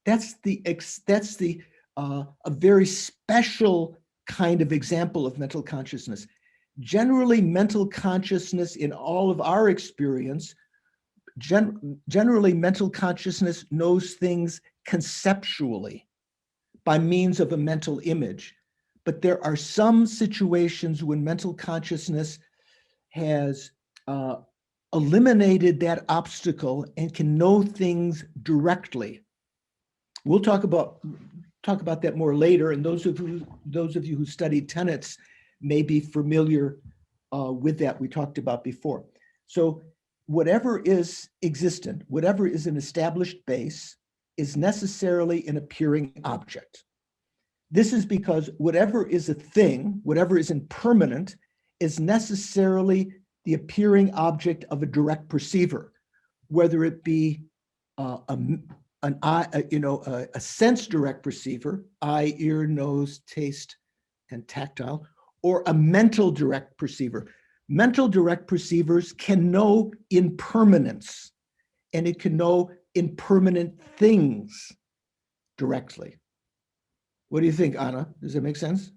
That's a very special kind of example of mental consciousness. Generally, mental consciousness in all of our experience, generally mental consciousness knows things conceptually by means of a mental image. But there are some situations when mental consciousness has eliminated that obstacle and can know things directly. We'll talk about that more later, and those of you who studied tenets may be familiar with that we talked about before. So whatever is existent, whatever is an established base, is necessarily an appearing object. This is because whatever is a thing, whatever is impermanent, is necessarily the appearing object of a direct perceiver, whether it be a sense direct perceiver, eye, ear, nose, taste, and tactile, or a mental direct perceiver. Mental direct perceivers can know impermanence, and it can know impermanent things directly. What do you think, Anna? Does that make sense?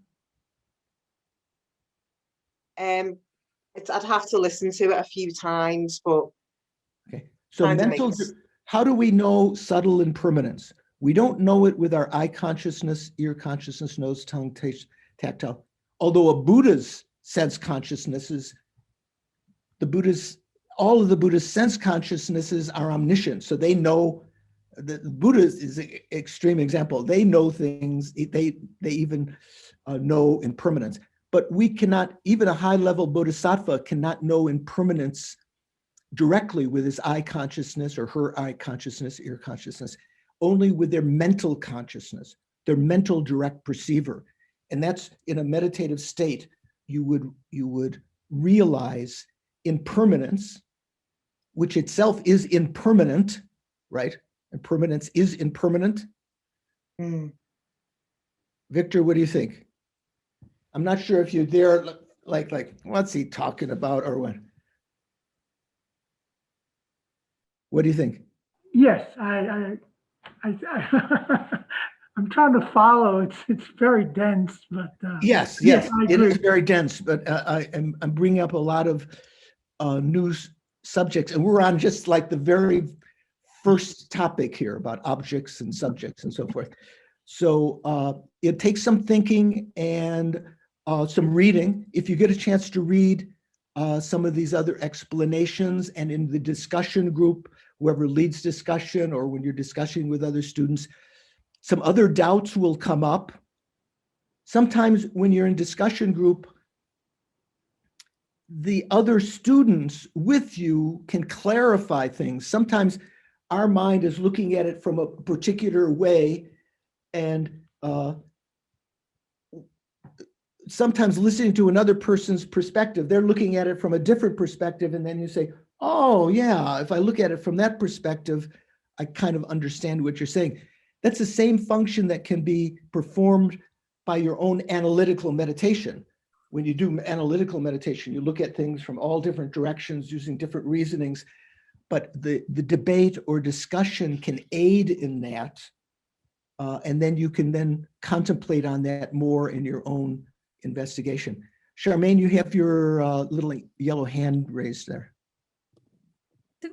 I'd have to listen to it a few times, but okay. So how do we know subtle impermanence? We don't know it with our eye consciousness, ear consciousness, nose, tongue, taste, tactile. Although a Buddha's sense consciousnesses, all of the Buddha's sense consciousnesses are omniscient. So they know, the Buddha is an extreme example. They know things, they even know impermanence. But we cannot, even a high level bodhisattva cannot know impermanence directly with his eye consciousness or her eye consciousness, ear consciousness, only with their mental consciousness, their mental direct perceiver. And that's in a meditative state, you would realize impermanence, which itself is impermanent, right? Impermanence is impermanent. Victor, what do you think? I'm not sure if you're there, like, what's he talking about or what? What do you think? Yes, I'm trying to follow. It's very dense, but yes, I it agree. is very dense. But I'm bringing up a lot of new subjects, and we're on just like the very first topic here about objects and subjects and so forth. So it takes some thinking and some reading. If you get a chance to read some of these other explanations, and in the discussion group, whoever leads discussion or when you're discussing with other students, some other doubts will come up. Sometimes when you're in discussion group, the other students with you can clarify things. Sometimes our mind is looking at it from a particular way, and sometimes listening to another person's perspective, they're looking at it from a different perspective, and then you say, oh yeah, if I look at it from that perspective, I kind of understand what you're saying. That's the same function that can be performed by your own analytical meditation. When you do analytical meditation, you look at things from all different directions using different reasonings, but the debate or discussion can aid in that, and then you can then contemplate on that more in your own investigation. Charmaine, you have your little yellow hand raised there.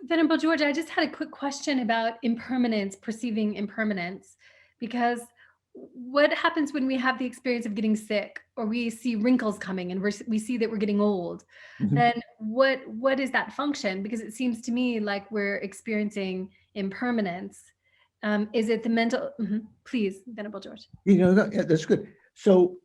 Venerable George, I just had a quick question about impermanence, perceiving impermanence, because what happens when we have the experience of getting sick, or we see wrinkles coming and we see that we're getting old? Mm-hmm. Then what is that function? Because it seems to me like we're experiencing impermanence. Is it the mental? Please, Venerable George. That's good. So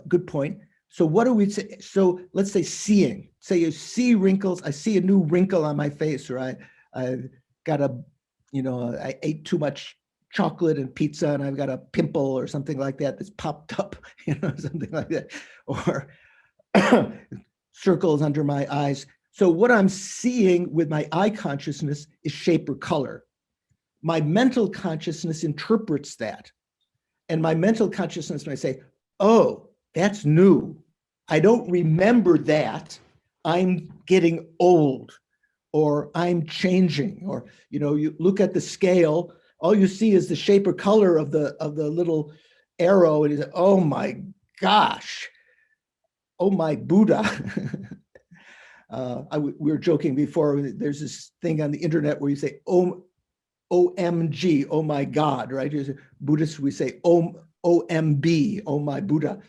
good point. So what do we say? So let's say seeing. Say you see wrinkles. I see a new wrinkle on my face, or I've got I ate too much chocolate and pizza, and I've got a pimple or something like that that's popped up, something like that, or circles under my eyes. So what I'm seeing with my eye consciousness is shape or color. My mental consciousness interprets that, and my mental consciousness might say, oh, that's new. I don't remember that, I'm getting old, or I'm changing, or, you know, you look at the scale, all you see is the shape or color of the little arrow, and you say, oh my gosh, oh my Buddha. We were joking before, there's this thing on the internet where you say, oh, OMG, oh my God, right? Buddhists, we say, OMB, oh my Buddha.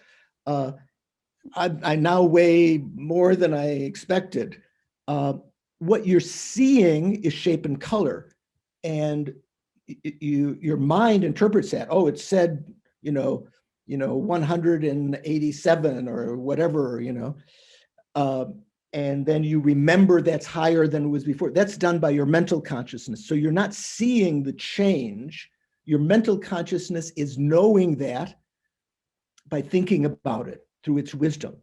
I now weigh more than I expected. What you're seeing is shape and color, and your mind interprets that. Oh, it said, 187 or whatever, and then you remember that's higher than it was before. That's done by your mental consciousness. So you're not seeing the change. Your mental consciousness is knowing that by thinking about it through its wisdom.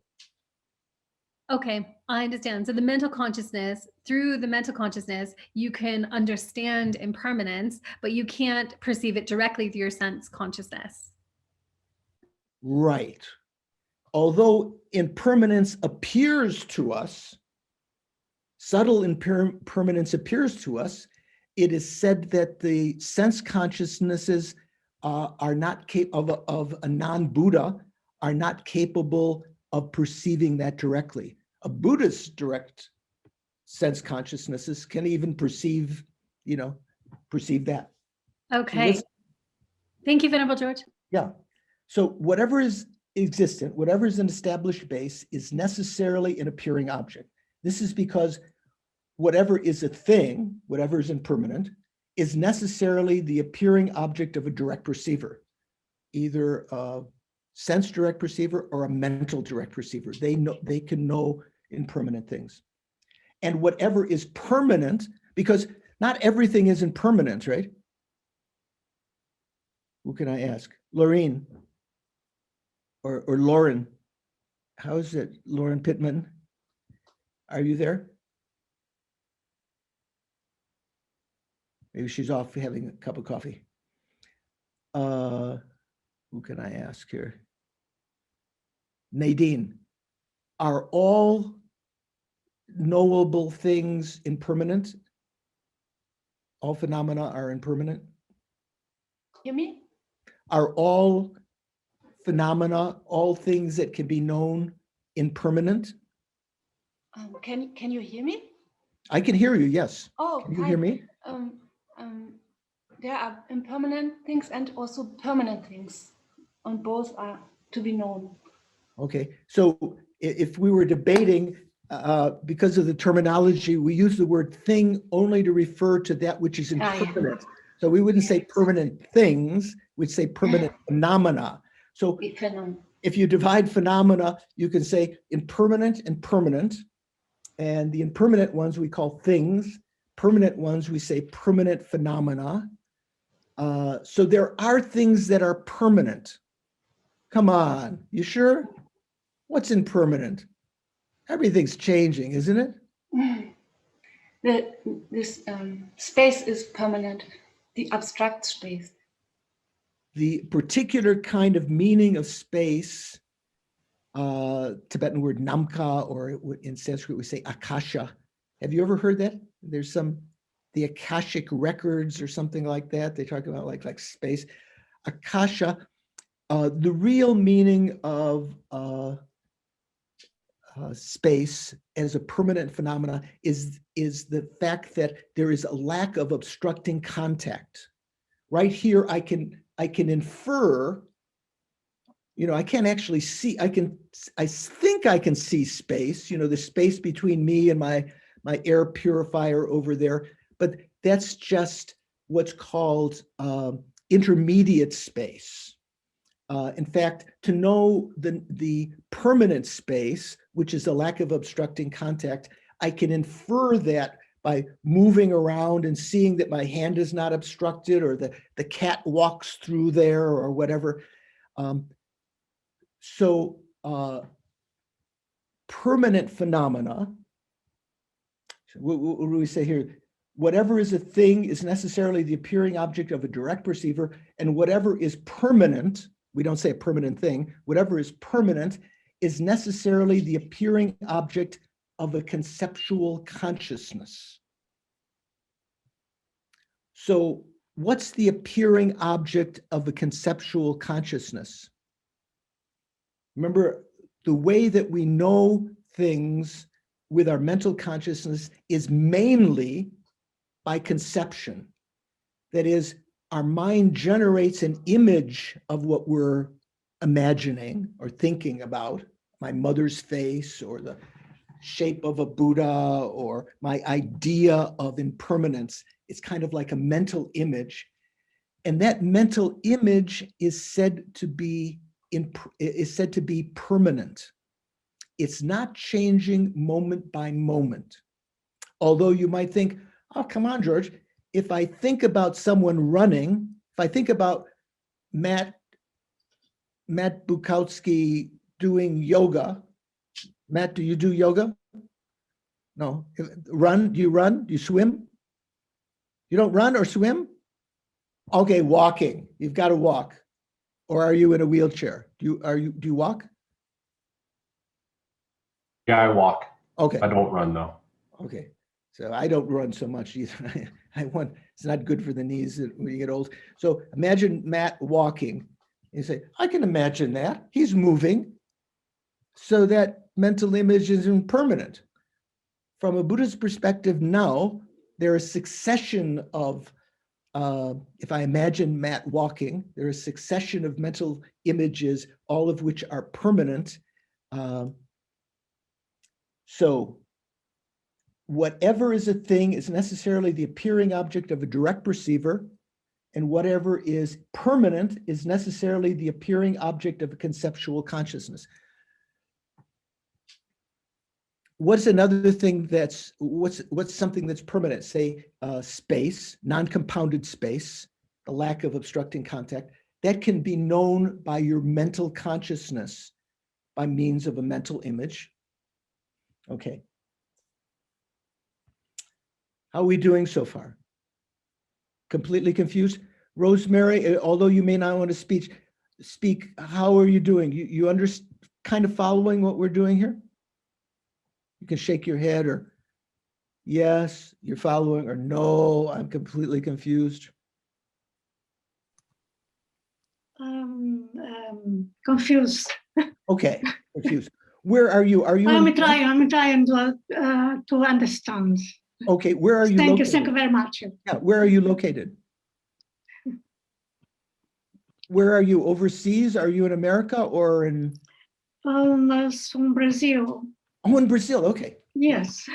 Okay, I understand. So the mental consciousness, through the mental consciousness, you can understand impermanence, but you can't perceive it directly through your sense consciousness. Right. Although impermanence appears to us, subtle impermanence appears to us, it is said that the sense consciousnesses are not capable of a non-Buddha, are not capable of perceiving that directly. A Buddhist's direct sense consciousnesses can even perceive that. Okay. Thank you, Venerable George. Yeah. So whatever is existent, whatever is an established base, is necessarily an appearing object. This is because whatever is a thing, whatever is impermanent, is necessarily the appearing object of a direct perceiver, either a sense direct perceiver or a mental direct perceiver. They can know impermanent things. And whatever is permanent, because not everything is impermanent, right? Who can I ask? Lorraine or Lauren. How is it? Lauren Pittman, are you there? Maybe she's off having a cup of coffee. Who can I ask here? Nadine, are all knowable things impermanent? All phenomena are impermanent? You mean? Are all phenomena, all things that can be known, impermanent? Can you hear me? I can hear you, yes. Oh, can you hear me? There are impermanent things and also permanent things, and both are to be known. Okay, so if we were debating, because of the terminology, we use the word thing only to refer to that which is impermanent. Yeah. So we wouldn't say permanent things, we'd say permanent phenomena. So if you divide phenomena, you can say impermanent and permanent. And the impermanent ones we call things. Permanent ones we say permanent phenomena. So there are things that are permanent. Come on, you sure? What's impermanent? Everything's changing, isn't it? This space is permanent, the abstract space. The particular kind of meaning of space, Tibetan word namka, or in Sanskrit we say akasha. Have you ever heard that? There's the Akashic records or something like that. They talk about like space. Akasha, the real meaning of space as a permanent phenomena is the fact that there is a lack of obstructing contact. Right here, I can infer, I can't actually see, I think I can see space, the space between me and my air purifier over there, but that's just what's called intermediate space. In fact, to know the permanent space, which is the lack of obstructing contact, I can infer that by moving around and seeing that my hand is not obstructed, or the cat walks through there, or whatever. So permanent phenomena, what do we say here? Whatever is a thing is necessarily the appearing object of a direct perceiver, and whatever is permanent, we don't say a permanent thing, whatever is permanent is necessarily the appearing object of a conceptual consciousness. So what's the appearing object of a conceptual consciousness? Remember, the way that we know things with our mental consciousness is mainly by conception. That is, our mind generates an image of what we're imagining or thinking about, my mother's face or the shape of a Buddha or my idea of impermanence. It's kind of like a mental image. And that mental image is said to be permanent. It's not changing moment by moment. Although you might think, oh, come on, George, if I think about someone running, if I think about Matt Bukowski doing yoga, Matt, do you do yoga? No. Run? Do you run? Do you swim? You don't run or swim? Okay, walking. You've got to walk. Or are you in a wheelchair? Do you walk? Yeah, I walk. Okay. I don't run though. Okay. So I don't run so much either. It's not good for the knees when you get old. So imagine Matt walking. You say, I can imagine that. He's moving. So that mental image is impermanent. From a Buddhist perspective now, there is a succession of, if I imagine Matt walking, there is a succession of mental images, all of which are permanent. So whatever is a thing is necessarily the appearing object of a direct perceiver, and whatever is permanent is necessarily the appearing object of a conceptual consciousness. What's another thing what's something that's permanent? Say space, non-compounded space, the lack of obstructing contact, that can be known by your mental consciousness by means of a mental image. Okay. How are we doing so far? Completely confused? Rosemary, although you may not want to speak, how are you doing? You kind of following what we're doing here? You can shake your head or yes, you're following, or no, I'm completely confused. Confused. Okay, confused. Where are you? Are you? I'm trying to understand. Okay, where are you Thank located? you very much. Yeah, where are you located? Where are you? Overseas? Are you in America or in? From Brazil. Oh, in Brazil. Okay. Yes.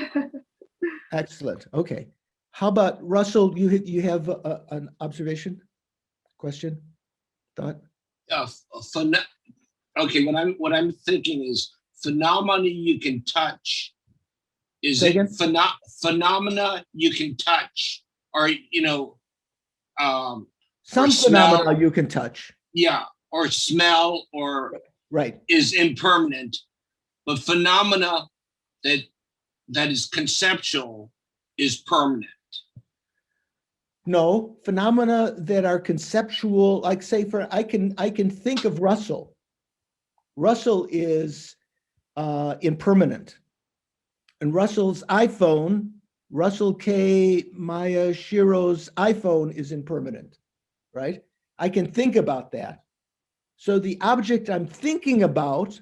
Excellent. Okay. How about Russell? You have an observation, question, thought? Yeah. Okay. What I'm thinking is phenomena you can touch. Is Say it again? Phenomena you can touch, or some or phenomena smell, you can touch. yeah, or smell, or right, is impermanent, but phenomena that is conceptual is permanent. No, phenomena that are conceptual, like say I can think of Russell. Russell is impermanent. And Russell's iPhone, Russell K. Miyashiro's iPhone is impermanent, right? I can think about that. So the object I'm thinking about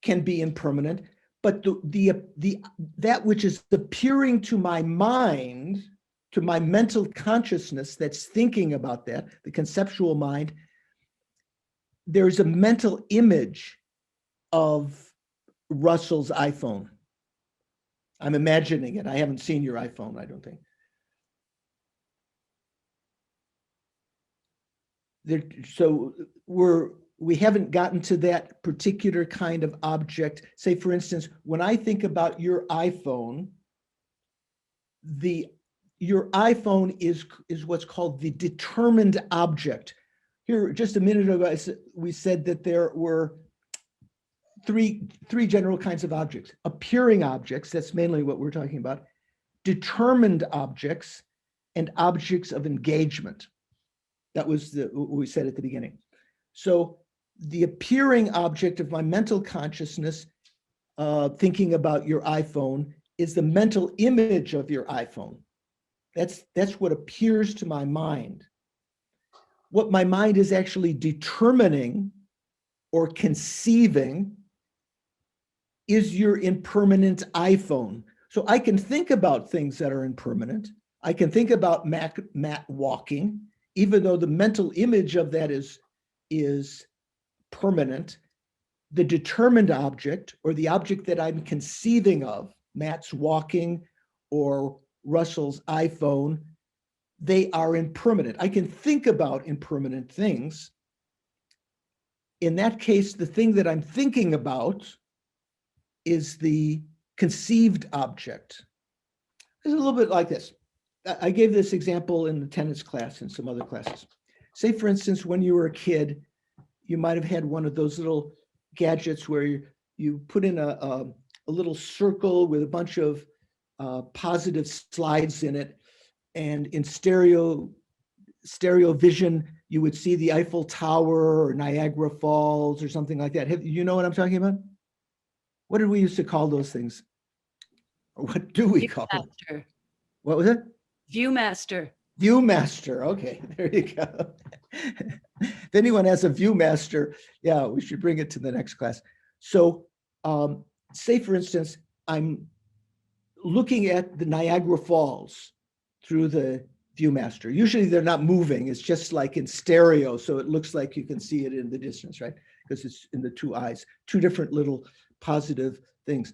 can be impermanent, but that which is appearing to my mind, to my mental consciousness that's thinking about that, the conceptual mind, there's a mental image of Russell's iPhone. I'm imagining it. I haven't seen your iPhone, I don't think. So we haven't gotten to that particular kind of object. Say, for instance, when I think about your iPhone, your iPhone is what's called the determined object. Here, just a minute ago, we said that there were three general kinds of objects. Appearing objects, that's mainly what we're talking about. Determined objects and objects of engagement. That was what we said at the beginning. So the appearing object of my mental consciousness, thinking about your iPhone, is the mental image of your iPhone. That's what appears to my mind. What my mind is actually determining or conceiving is your impermanent iPhone. So I can think about things that are impermanent. I can think about Matt walking, even though the mental image of that is permanent. The determined object, or the object that I'm conceiving of, Matt's walking or Russell's iPhone, they are impermanent. I can think about impermanent things. In that case, the thing that I'm thinking about is the conceived object. It's a little bit like this. I gave this example in the tennis class and some other classes. Say, for instance, when you were a kid, you might have had one of those little gadgets where you put in a little circle with a bunch of positive slides in it, and in stereo vision, you would see the Eiffel Tower or Niagara Falls or something like that. You know what I'm talking about? What did we used to call those things? Or what do we call them? What was it? Viewmaster. Viewmaster. Okay, there you go. If anyone has a Viewmaster, yeah, we should bring it to the next class. So say, for instance, I'm looking at the Niagara Falls through the Viewmaster. Usually they're not moving. It's just like in stereo. So it looks like you can see it in the distance, right? Because it's in the two eyes, two different little positive things.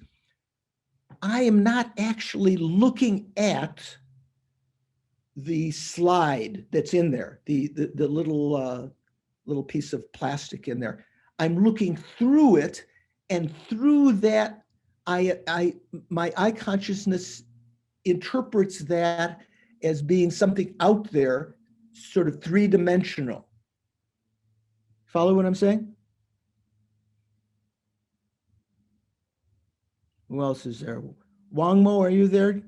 I am not actually looking at the slide that's in there, the little piece of plastic in there. I'm looking through it, and through that, my eye consciousness interprets that as being something out there, sort of three-dimensional. Follow what I'm saying? Who else is there? Wang Mo, are you there?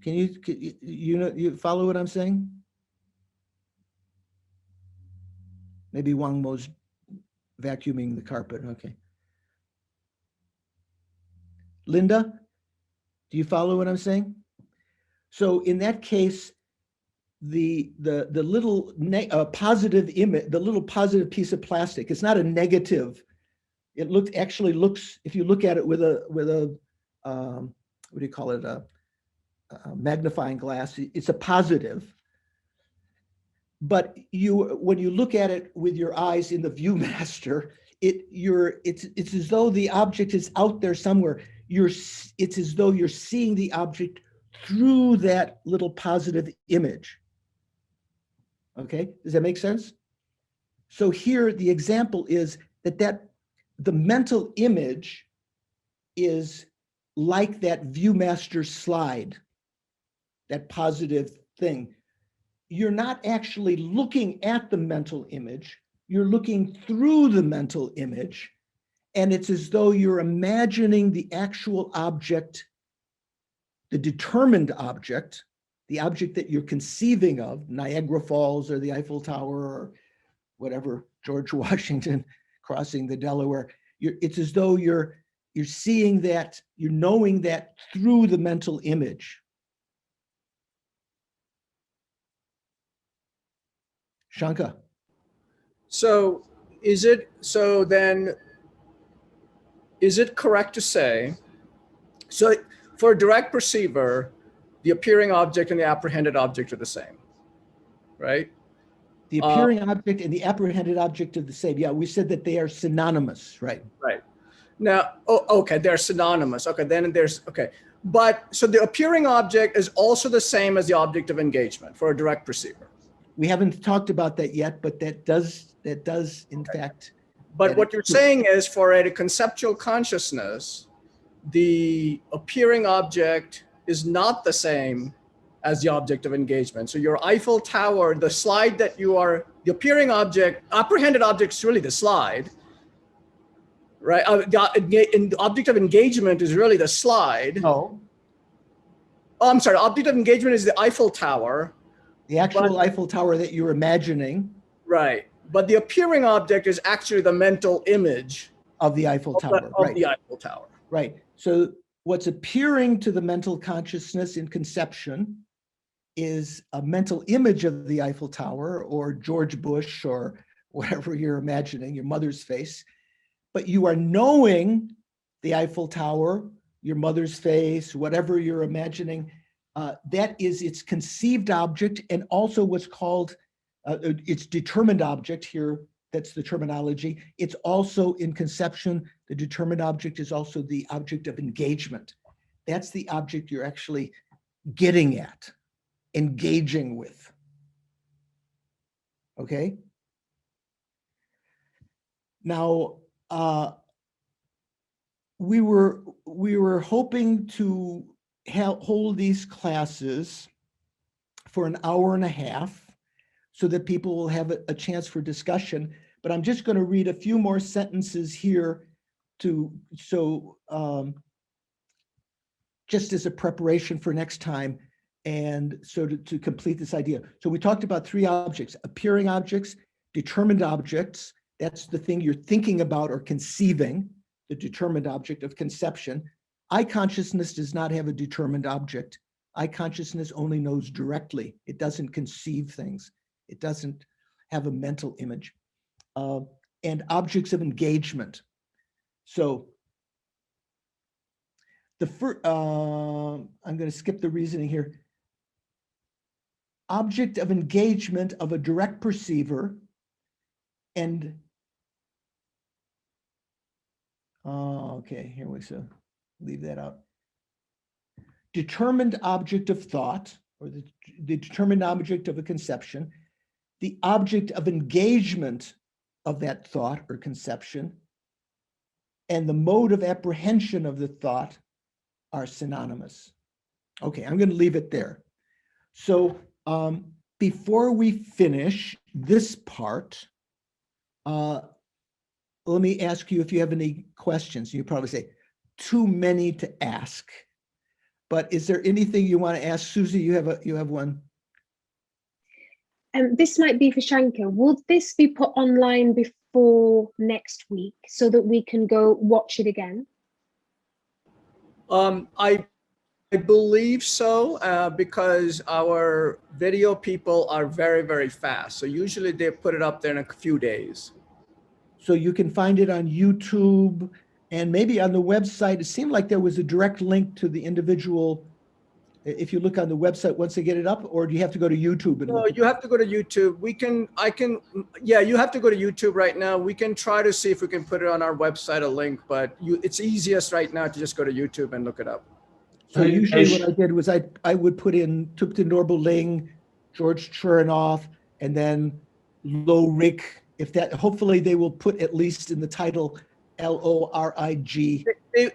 Can you follow what I'm saying? Maybe Wang Mo's vacuuming the carpet. Okay. Linda, do you follow what I'm saying? So in that case, the little positive image, the little positive piece of plastic, it's not a negative. It actually looks, if you look at it with a what do you call it, a magnifying glass, it's a positive. But when you look at it with your eyes in the Viewmaster, it's as though the object is out there somewhere. It's as though you're seeing the object through that little positive image. Okay, does that make sense? So here the example is that the mental image is like that Viewmaster slide, that positive thing. You're not actually looking at the mental image, you're looking through the mental image, and it's as though you're imagining the actual object, the determined object, the object that you're conceiving of, Niagara Falls or the Eiffel Tower or whatever, George Washington crossing the Delaware. It's as though you're seeing that, you're knowing that through the mental image. Shanka. So is it correct to say, so for a direct perceiver, the appearing object and the apprehended object are the same, right? The appearing object and the apprehended object are the same. Yeah, we said that they are synonymous, right? Right. Now, okay, they're synonymous. Okay, then there's, okay. But so the appearing object is also the same as the object of engagement for a direct perceiver. We haven't talked about that yet, but that does in fact. But what you're saying is for a conceptual consciousness, the appearing object is not the same as the object of engagement. So your Eiffel Tower, the slide that you are, the appearing object, apprehended object is really the slide, right? The object of engagement is really the slide. No. Oh, I'm sorry, object of engagement is the Eiffel Tower. The actual Eiffel Tower that you're imagining. Right. But the appearing object is actually the mental image of the Eiffel Tower, of right? the Eiffel Tower. Right. So what's appearing to the mental consciousness in conception is a mental image of the Eiffel Tower or George Bush or whatever you're imagining, your mother's face. But you are knowing the Eiffel Tower, your mother's face, whatever you're imagining, that is its conceived object and also what's called its determined object here. That's the terminology. It's also in conception, the determined object is also the object of engagement. That's the object you're actually getting at, engaging with. Okay? Now, we were hoping to hold these classes for an hour and a half so that people will have a chance for discussion. But I'm just going to read a few more sentences here just as a preparation for next time, and so to complete this idea. So we talked about three objects: appearing objects, determined objects. That's the thing you're thinking about or conceiving, the determined object of conception. I consciousness does not have a determined object. I consciousness only knows directly. It doesn't conceive things. It doesn't have a mental image. And objects of engagement. So the first, I'm going to skip the reasoning here. Object of engagement of a direct perceiver and okay, here we go. Leave that out. Determined object of thought, or the determined object of a conception, the object of engagement of that thought or conception, and the mode of apprehension of the thought are synonymous. Okay, I'm going to leave it there. So before we finish this part, let me ask you if you have any questions. You probably say, too many to ask. But is there anything you want to ask? Susie, you have one. This might be for Shankar. Will this be put online before next week so that we can go watch it again? I believe so, because our video people are very, very fast. So usually they put it up there in a few days. So you can find it on YouTube and maybe on the website. It seemed like there was a direct link to the individual. If you look on the website once they get it up, or do you have to go to YouTube? No, you have to go to YouTube. Yeah, you have to go to YouTube right now. We can try to see if we can put it on our website, a link, but it's easiest right now to just go to YouTube and look it up. So usually what I did was I would put in Thupten Norbu Ling, George Churinoff, and then Lo Rik. If that, hopefully they will put at least in the title LORIG.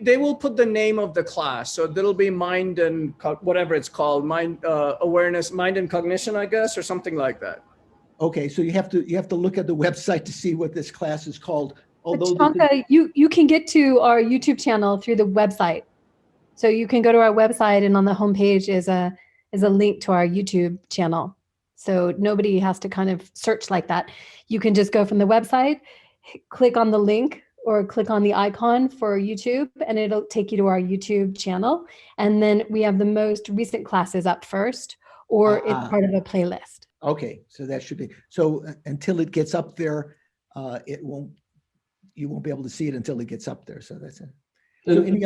They will put the name of the class. So there'll be Mind and whatever it's called, Mind Awareness, Mind and Cognition, I guess, or something like that. Okay, so you have to look at the website to see what this class is called. Although Chanka, you can get to our YouTube channel through the website. So you can go to our website, and on the homepage is a link to our YouTube channel. So nobody has to kind of search like that. You can just go from the website, click on the link or click on the icon for YouTube, and it'll take you to our YouTube channel. And then we have the most recent classes up first, or it's part of a playlist. Okay, so that should be, so until it gets up there, you won't be able to see it until it gets up there. So that's it. So any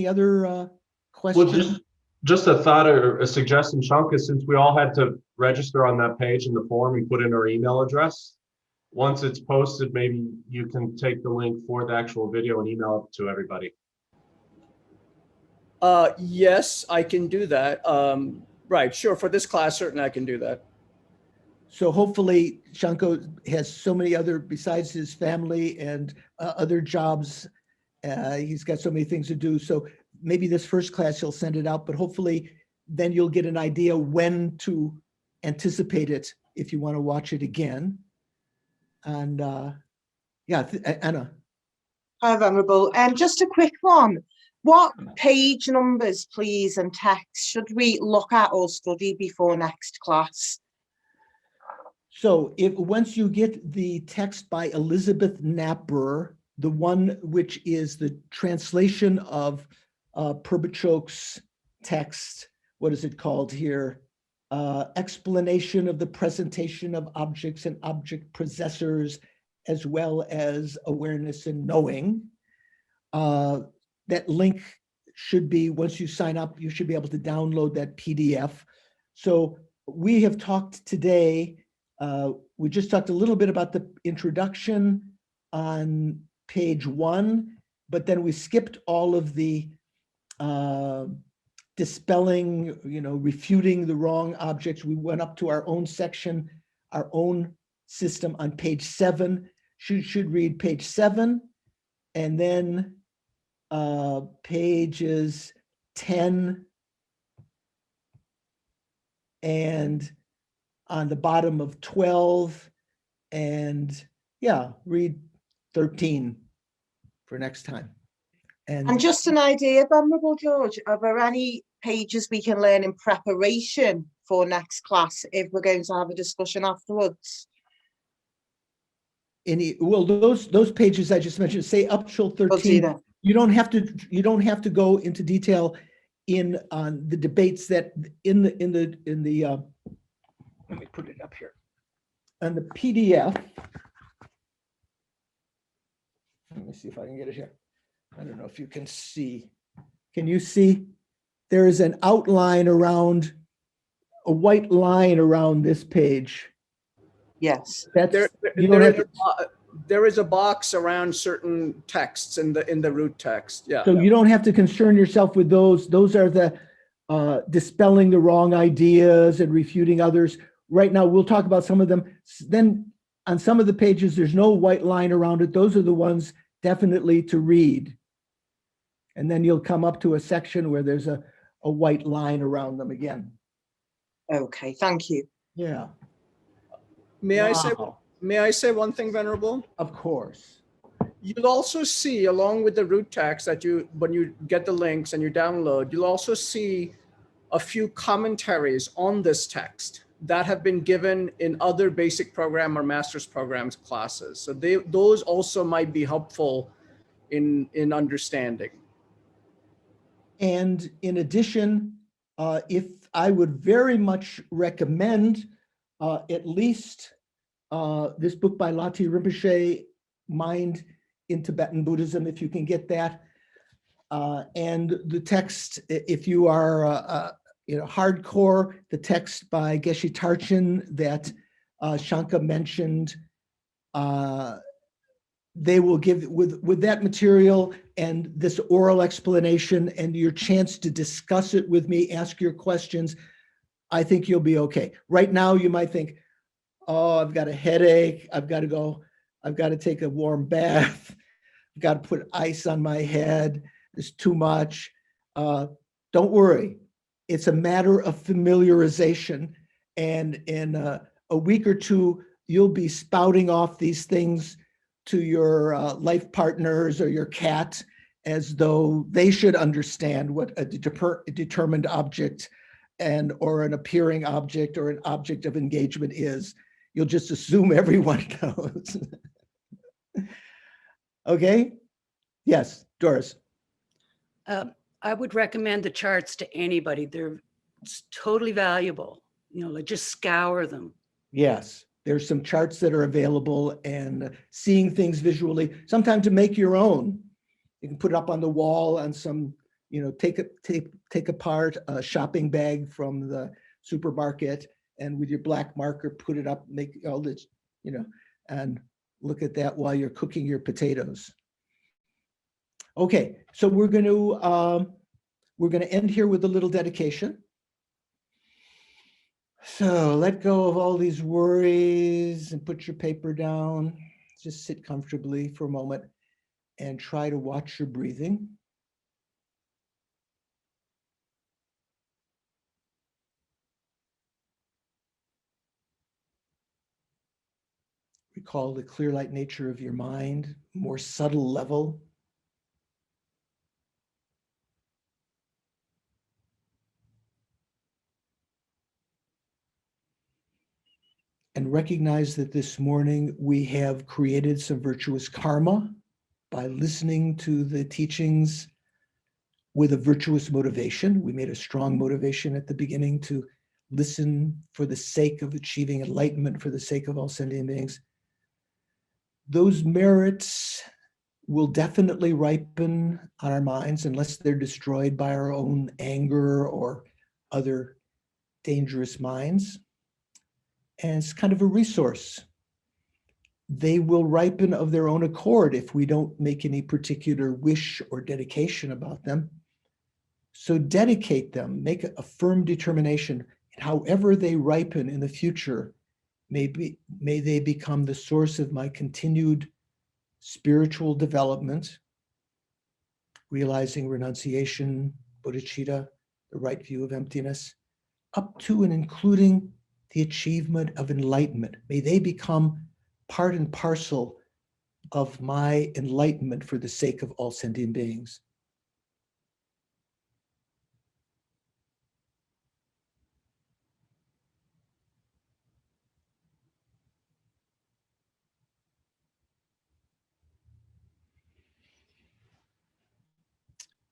other questions? Well, just a thought or a suggestion, Shankar, since we all had to register on that page in the form and put in our email address, once it's posted, maybe you can take the link for the actual video and email it to everybody. Yes, I can do that. Right, sure. For this class, certainly I can do that. So hopefully Shankar has so many other, besides his family and other jobs, he's got so many things to do. So maybe this first class he'll send it out, but hopefully then you'll get an idea when to anticipate it if you want to watch it again. And yeah, Anna. Hi, Venerable. Just a quick one. What page numbers, please, and text should we look at or study before next class? So if once you get the text by Elizabeth Napper, the one which is the translation of Purbachok's text, what is it called here? Explanation of the presentation of objects and object possessors, as well as awareness and knowing. That link should be, once you sign up, you should be able to download that PDF. So we have talked today, we just talked a little bit about the introduction on page 1, but then we skipped all of the dispelling, refuting the wrong objects. We went up to our own section, our own system on page 7. Should read page 7, and then pages 10 and on the bottom of 12, and read 13 for next time. And just an idea, Venerable George, are there any pages we can learn in preparation for next class if we're going to have a discussion afterwards? Well, those pages I just mentioned, say up till 13. You don't have to go into detail on the debates that in the let me put it up here on the PDF. Let me see if I can get it here. I don't know if you can see. Can you see? There is an outline around, a white line around this page. Yes. That's there is a box around certain texts in the root text. Yeah. So you don't have to concern yourself with those. Those are the dispelling the wrong ideas and refuting others. Right now, we'll talk about some of them. Then on some of the pages, there's no white line around it. Those are the ones definitely to read. And then you'll come up to a section where there's a white line around them again. Okay, thank you. Yeah. May I say one thing, Venerable? Of course. You'll also see, along with the root text that when you get the links and you download, you'll also see a few commentaries on this text that have been given in other basic program or master's programs classes. So those also might be helpful in understanding. And in addition, if I would very much recommend at least this book by Lati Rinpoche, Mind in Tibetan Buddhism, if you can get that. And the text, if you are hardcore, the text by Geshe Tarchin that Shanka mentioned, they will give, with that material and this oral explanation and your chance to discuss it with me, ask your questions, I think you'll be okay. Right now, you might think, oh, I've got a headache. I've got to take a warm bath. I've got to put ice on my head. It's too much. Don't worry. It's a matter of familiarization. And in a week or two, you'll be spouting off these things to your life partners or your cat as though they should understand what a determined object or an appearing object or an object of engagement is. You'll just assume everyone knows. Okay? Yes, Doris. I would recommend the charts to anybody. They're totally valuable. Like just scour them. Yes, there's some charts that are available, and seeing things visually, sometimes to make your own. You can put it up on the wall on some, take apart a shopping bag from the supermarket, and with your black marker, put it up, make all this, and look at that while you're cooking your potatoes. Okay, so we're going to end here with a little dedication. So let go of all these worries and put your paper down. Just sit comfortably for a moment and try to watch your breathing. Recall the clear light nature of your mind, more subtle level. and recognize that this morning we have created some virtuous karma by listening to the teachings with a virtuous motivation. We made a strong motivation at the beginning to listen for the sake of achieving enlightenment, for the sake of all sentient beings. Those merits will definitely ripen on our minds unless they're destroyed by our own anger or other dangerous minds. And it's kind of a resource. They will ripen of their own accord if we don't make any particular wish or dedication about them. So dedicate them, make a firm determination, and however they ripen in the future, may they become the source of my continued spiritual development, realizing renunciation, bodhicitta, the right view of emptiness, up to and including the achievement of enlightenment. May they become part and parcel of my enlightenment for the sake of all sentient beings.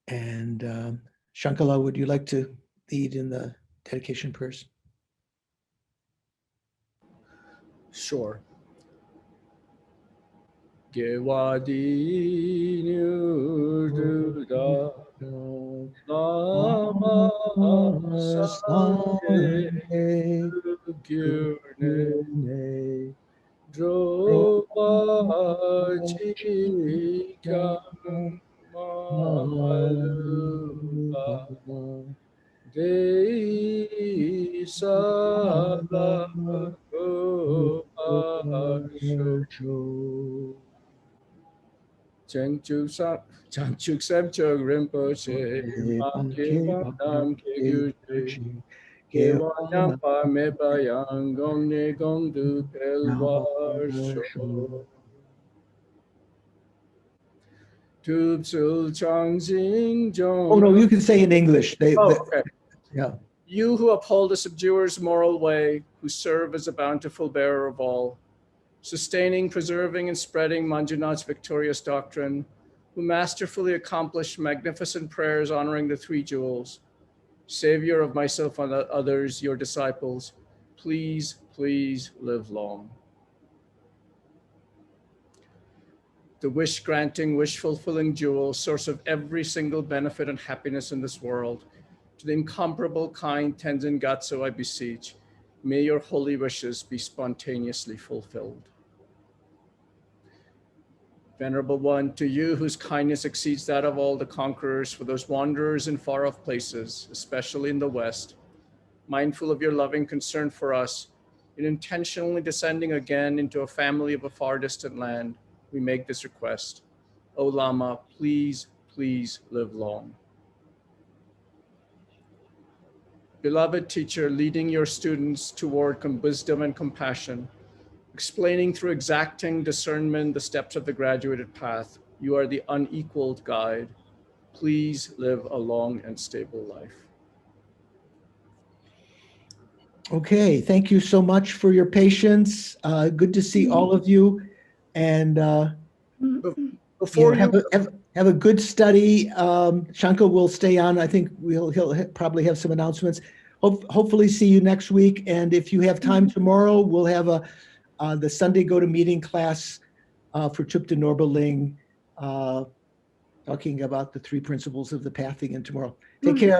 And Shankala, would you like to lead in the dedication prayers? Sure. Gewadi Nyurduda Lama Sangye Gyurne Dropa Chikam Malupa Dei Sala Kopasho Changchuk Samchuk Rinpoche Ke Wanam Ke Gyurje Ke Wanyam Pa Me Bayang Gong Ne Gong Du Pelwar Sho Tub Sul Chang Xing Jong. Oh no, you can say in English. Okay. Yeah. You who uphold the subduer's moral way, who serve as a bountiful bearer of all, sustaining, preserving, and spreading Manjunath's victorious doctrine, who masterfully accomplish magnificent prayers honoring the three jewels, savior of myself and others, your disciples, please, please live long. The wish-granting, wish-fulfilling jewel, source of every single benefit and happiness in this world, to the incomparable, kind Tenzin Getsul, I beseech, may your holy wishes be spontaneously fulfilled. Venerable One, to you whose kindness exceeds that of all the conquerors, for those wanderers in far-off places, especially in the West, mindful of your loving concern for us, in intentionally descending again into a family of a far distant land, we make this request. O Lama, please, please live long. Beloved teacher, leading your students toward wisdom and compassion, explaining through exacting discernment the steps of the graduated path, you are the unequaled guide. Please live a long and stable life. Okay, thank you so much for your patience. Good to see all of you. And before have a good study. Shankar will stay on. I think he'll probably have some announcements. Hopefully see you next week. And if you have time tomorrow, we'll have the Sunday Go to Meeting class for Chupta Norbaling, talking about the three principles of the path again tomorrow. Take care.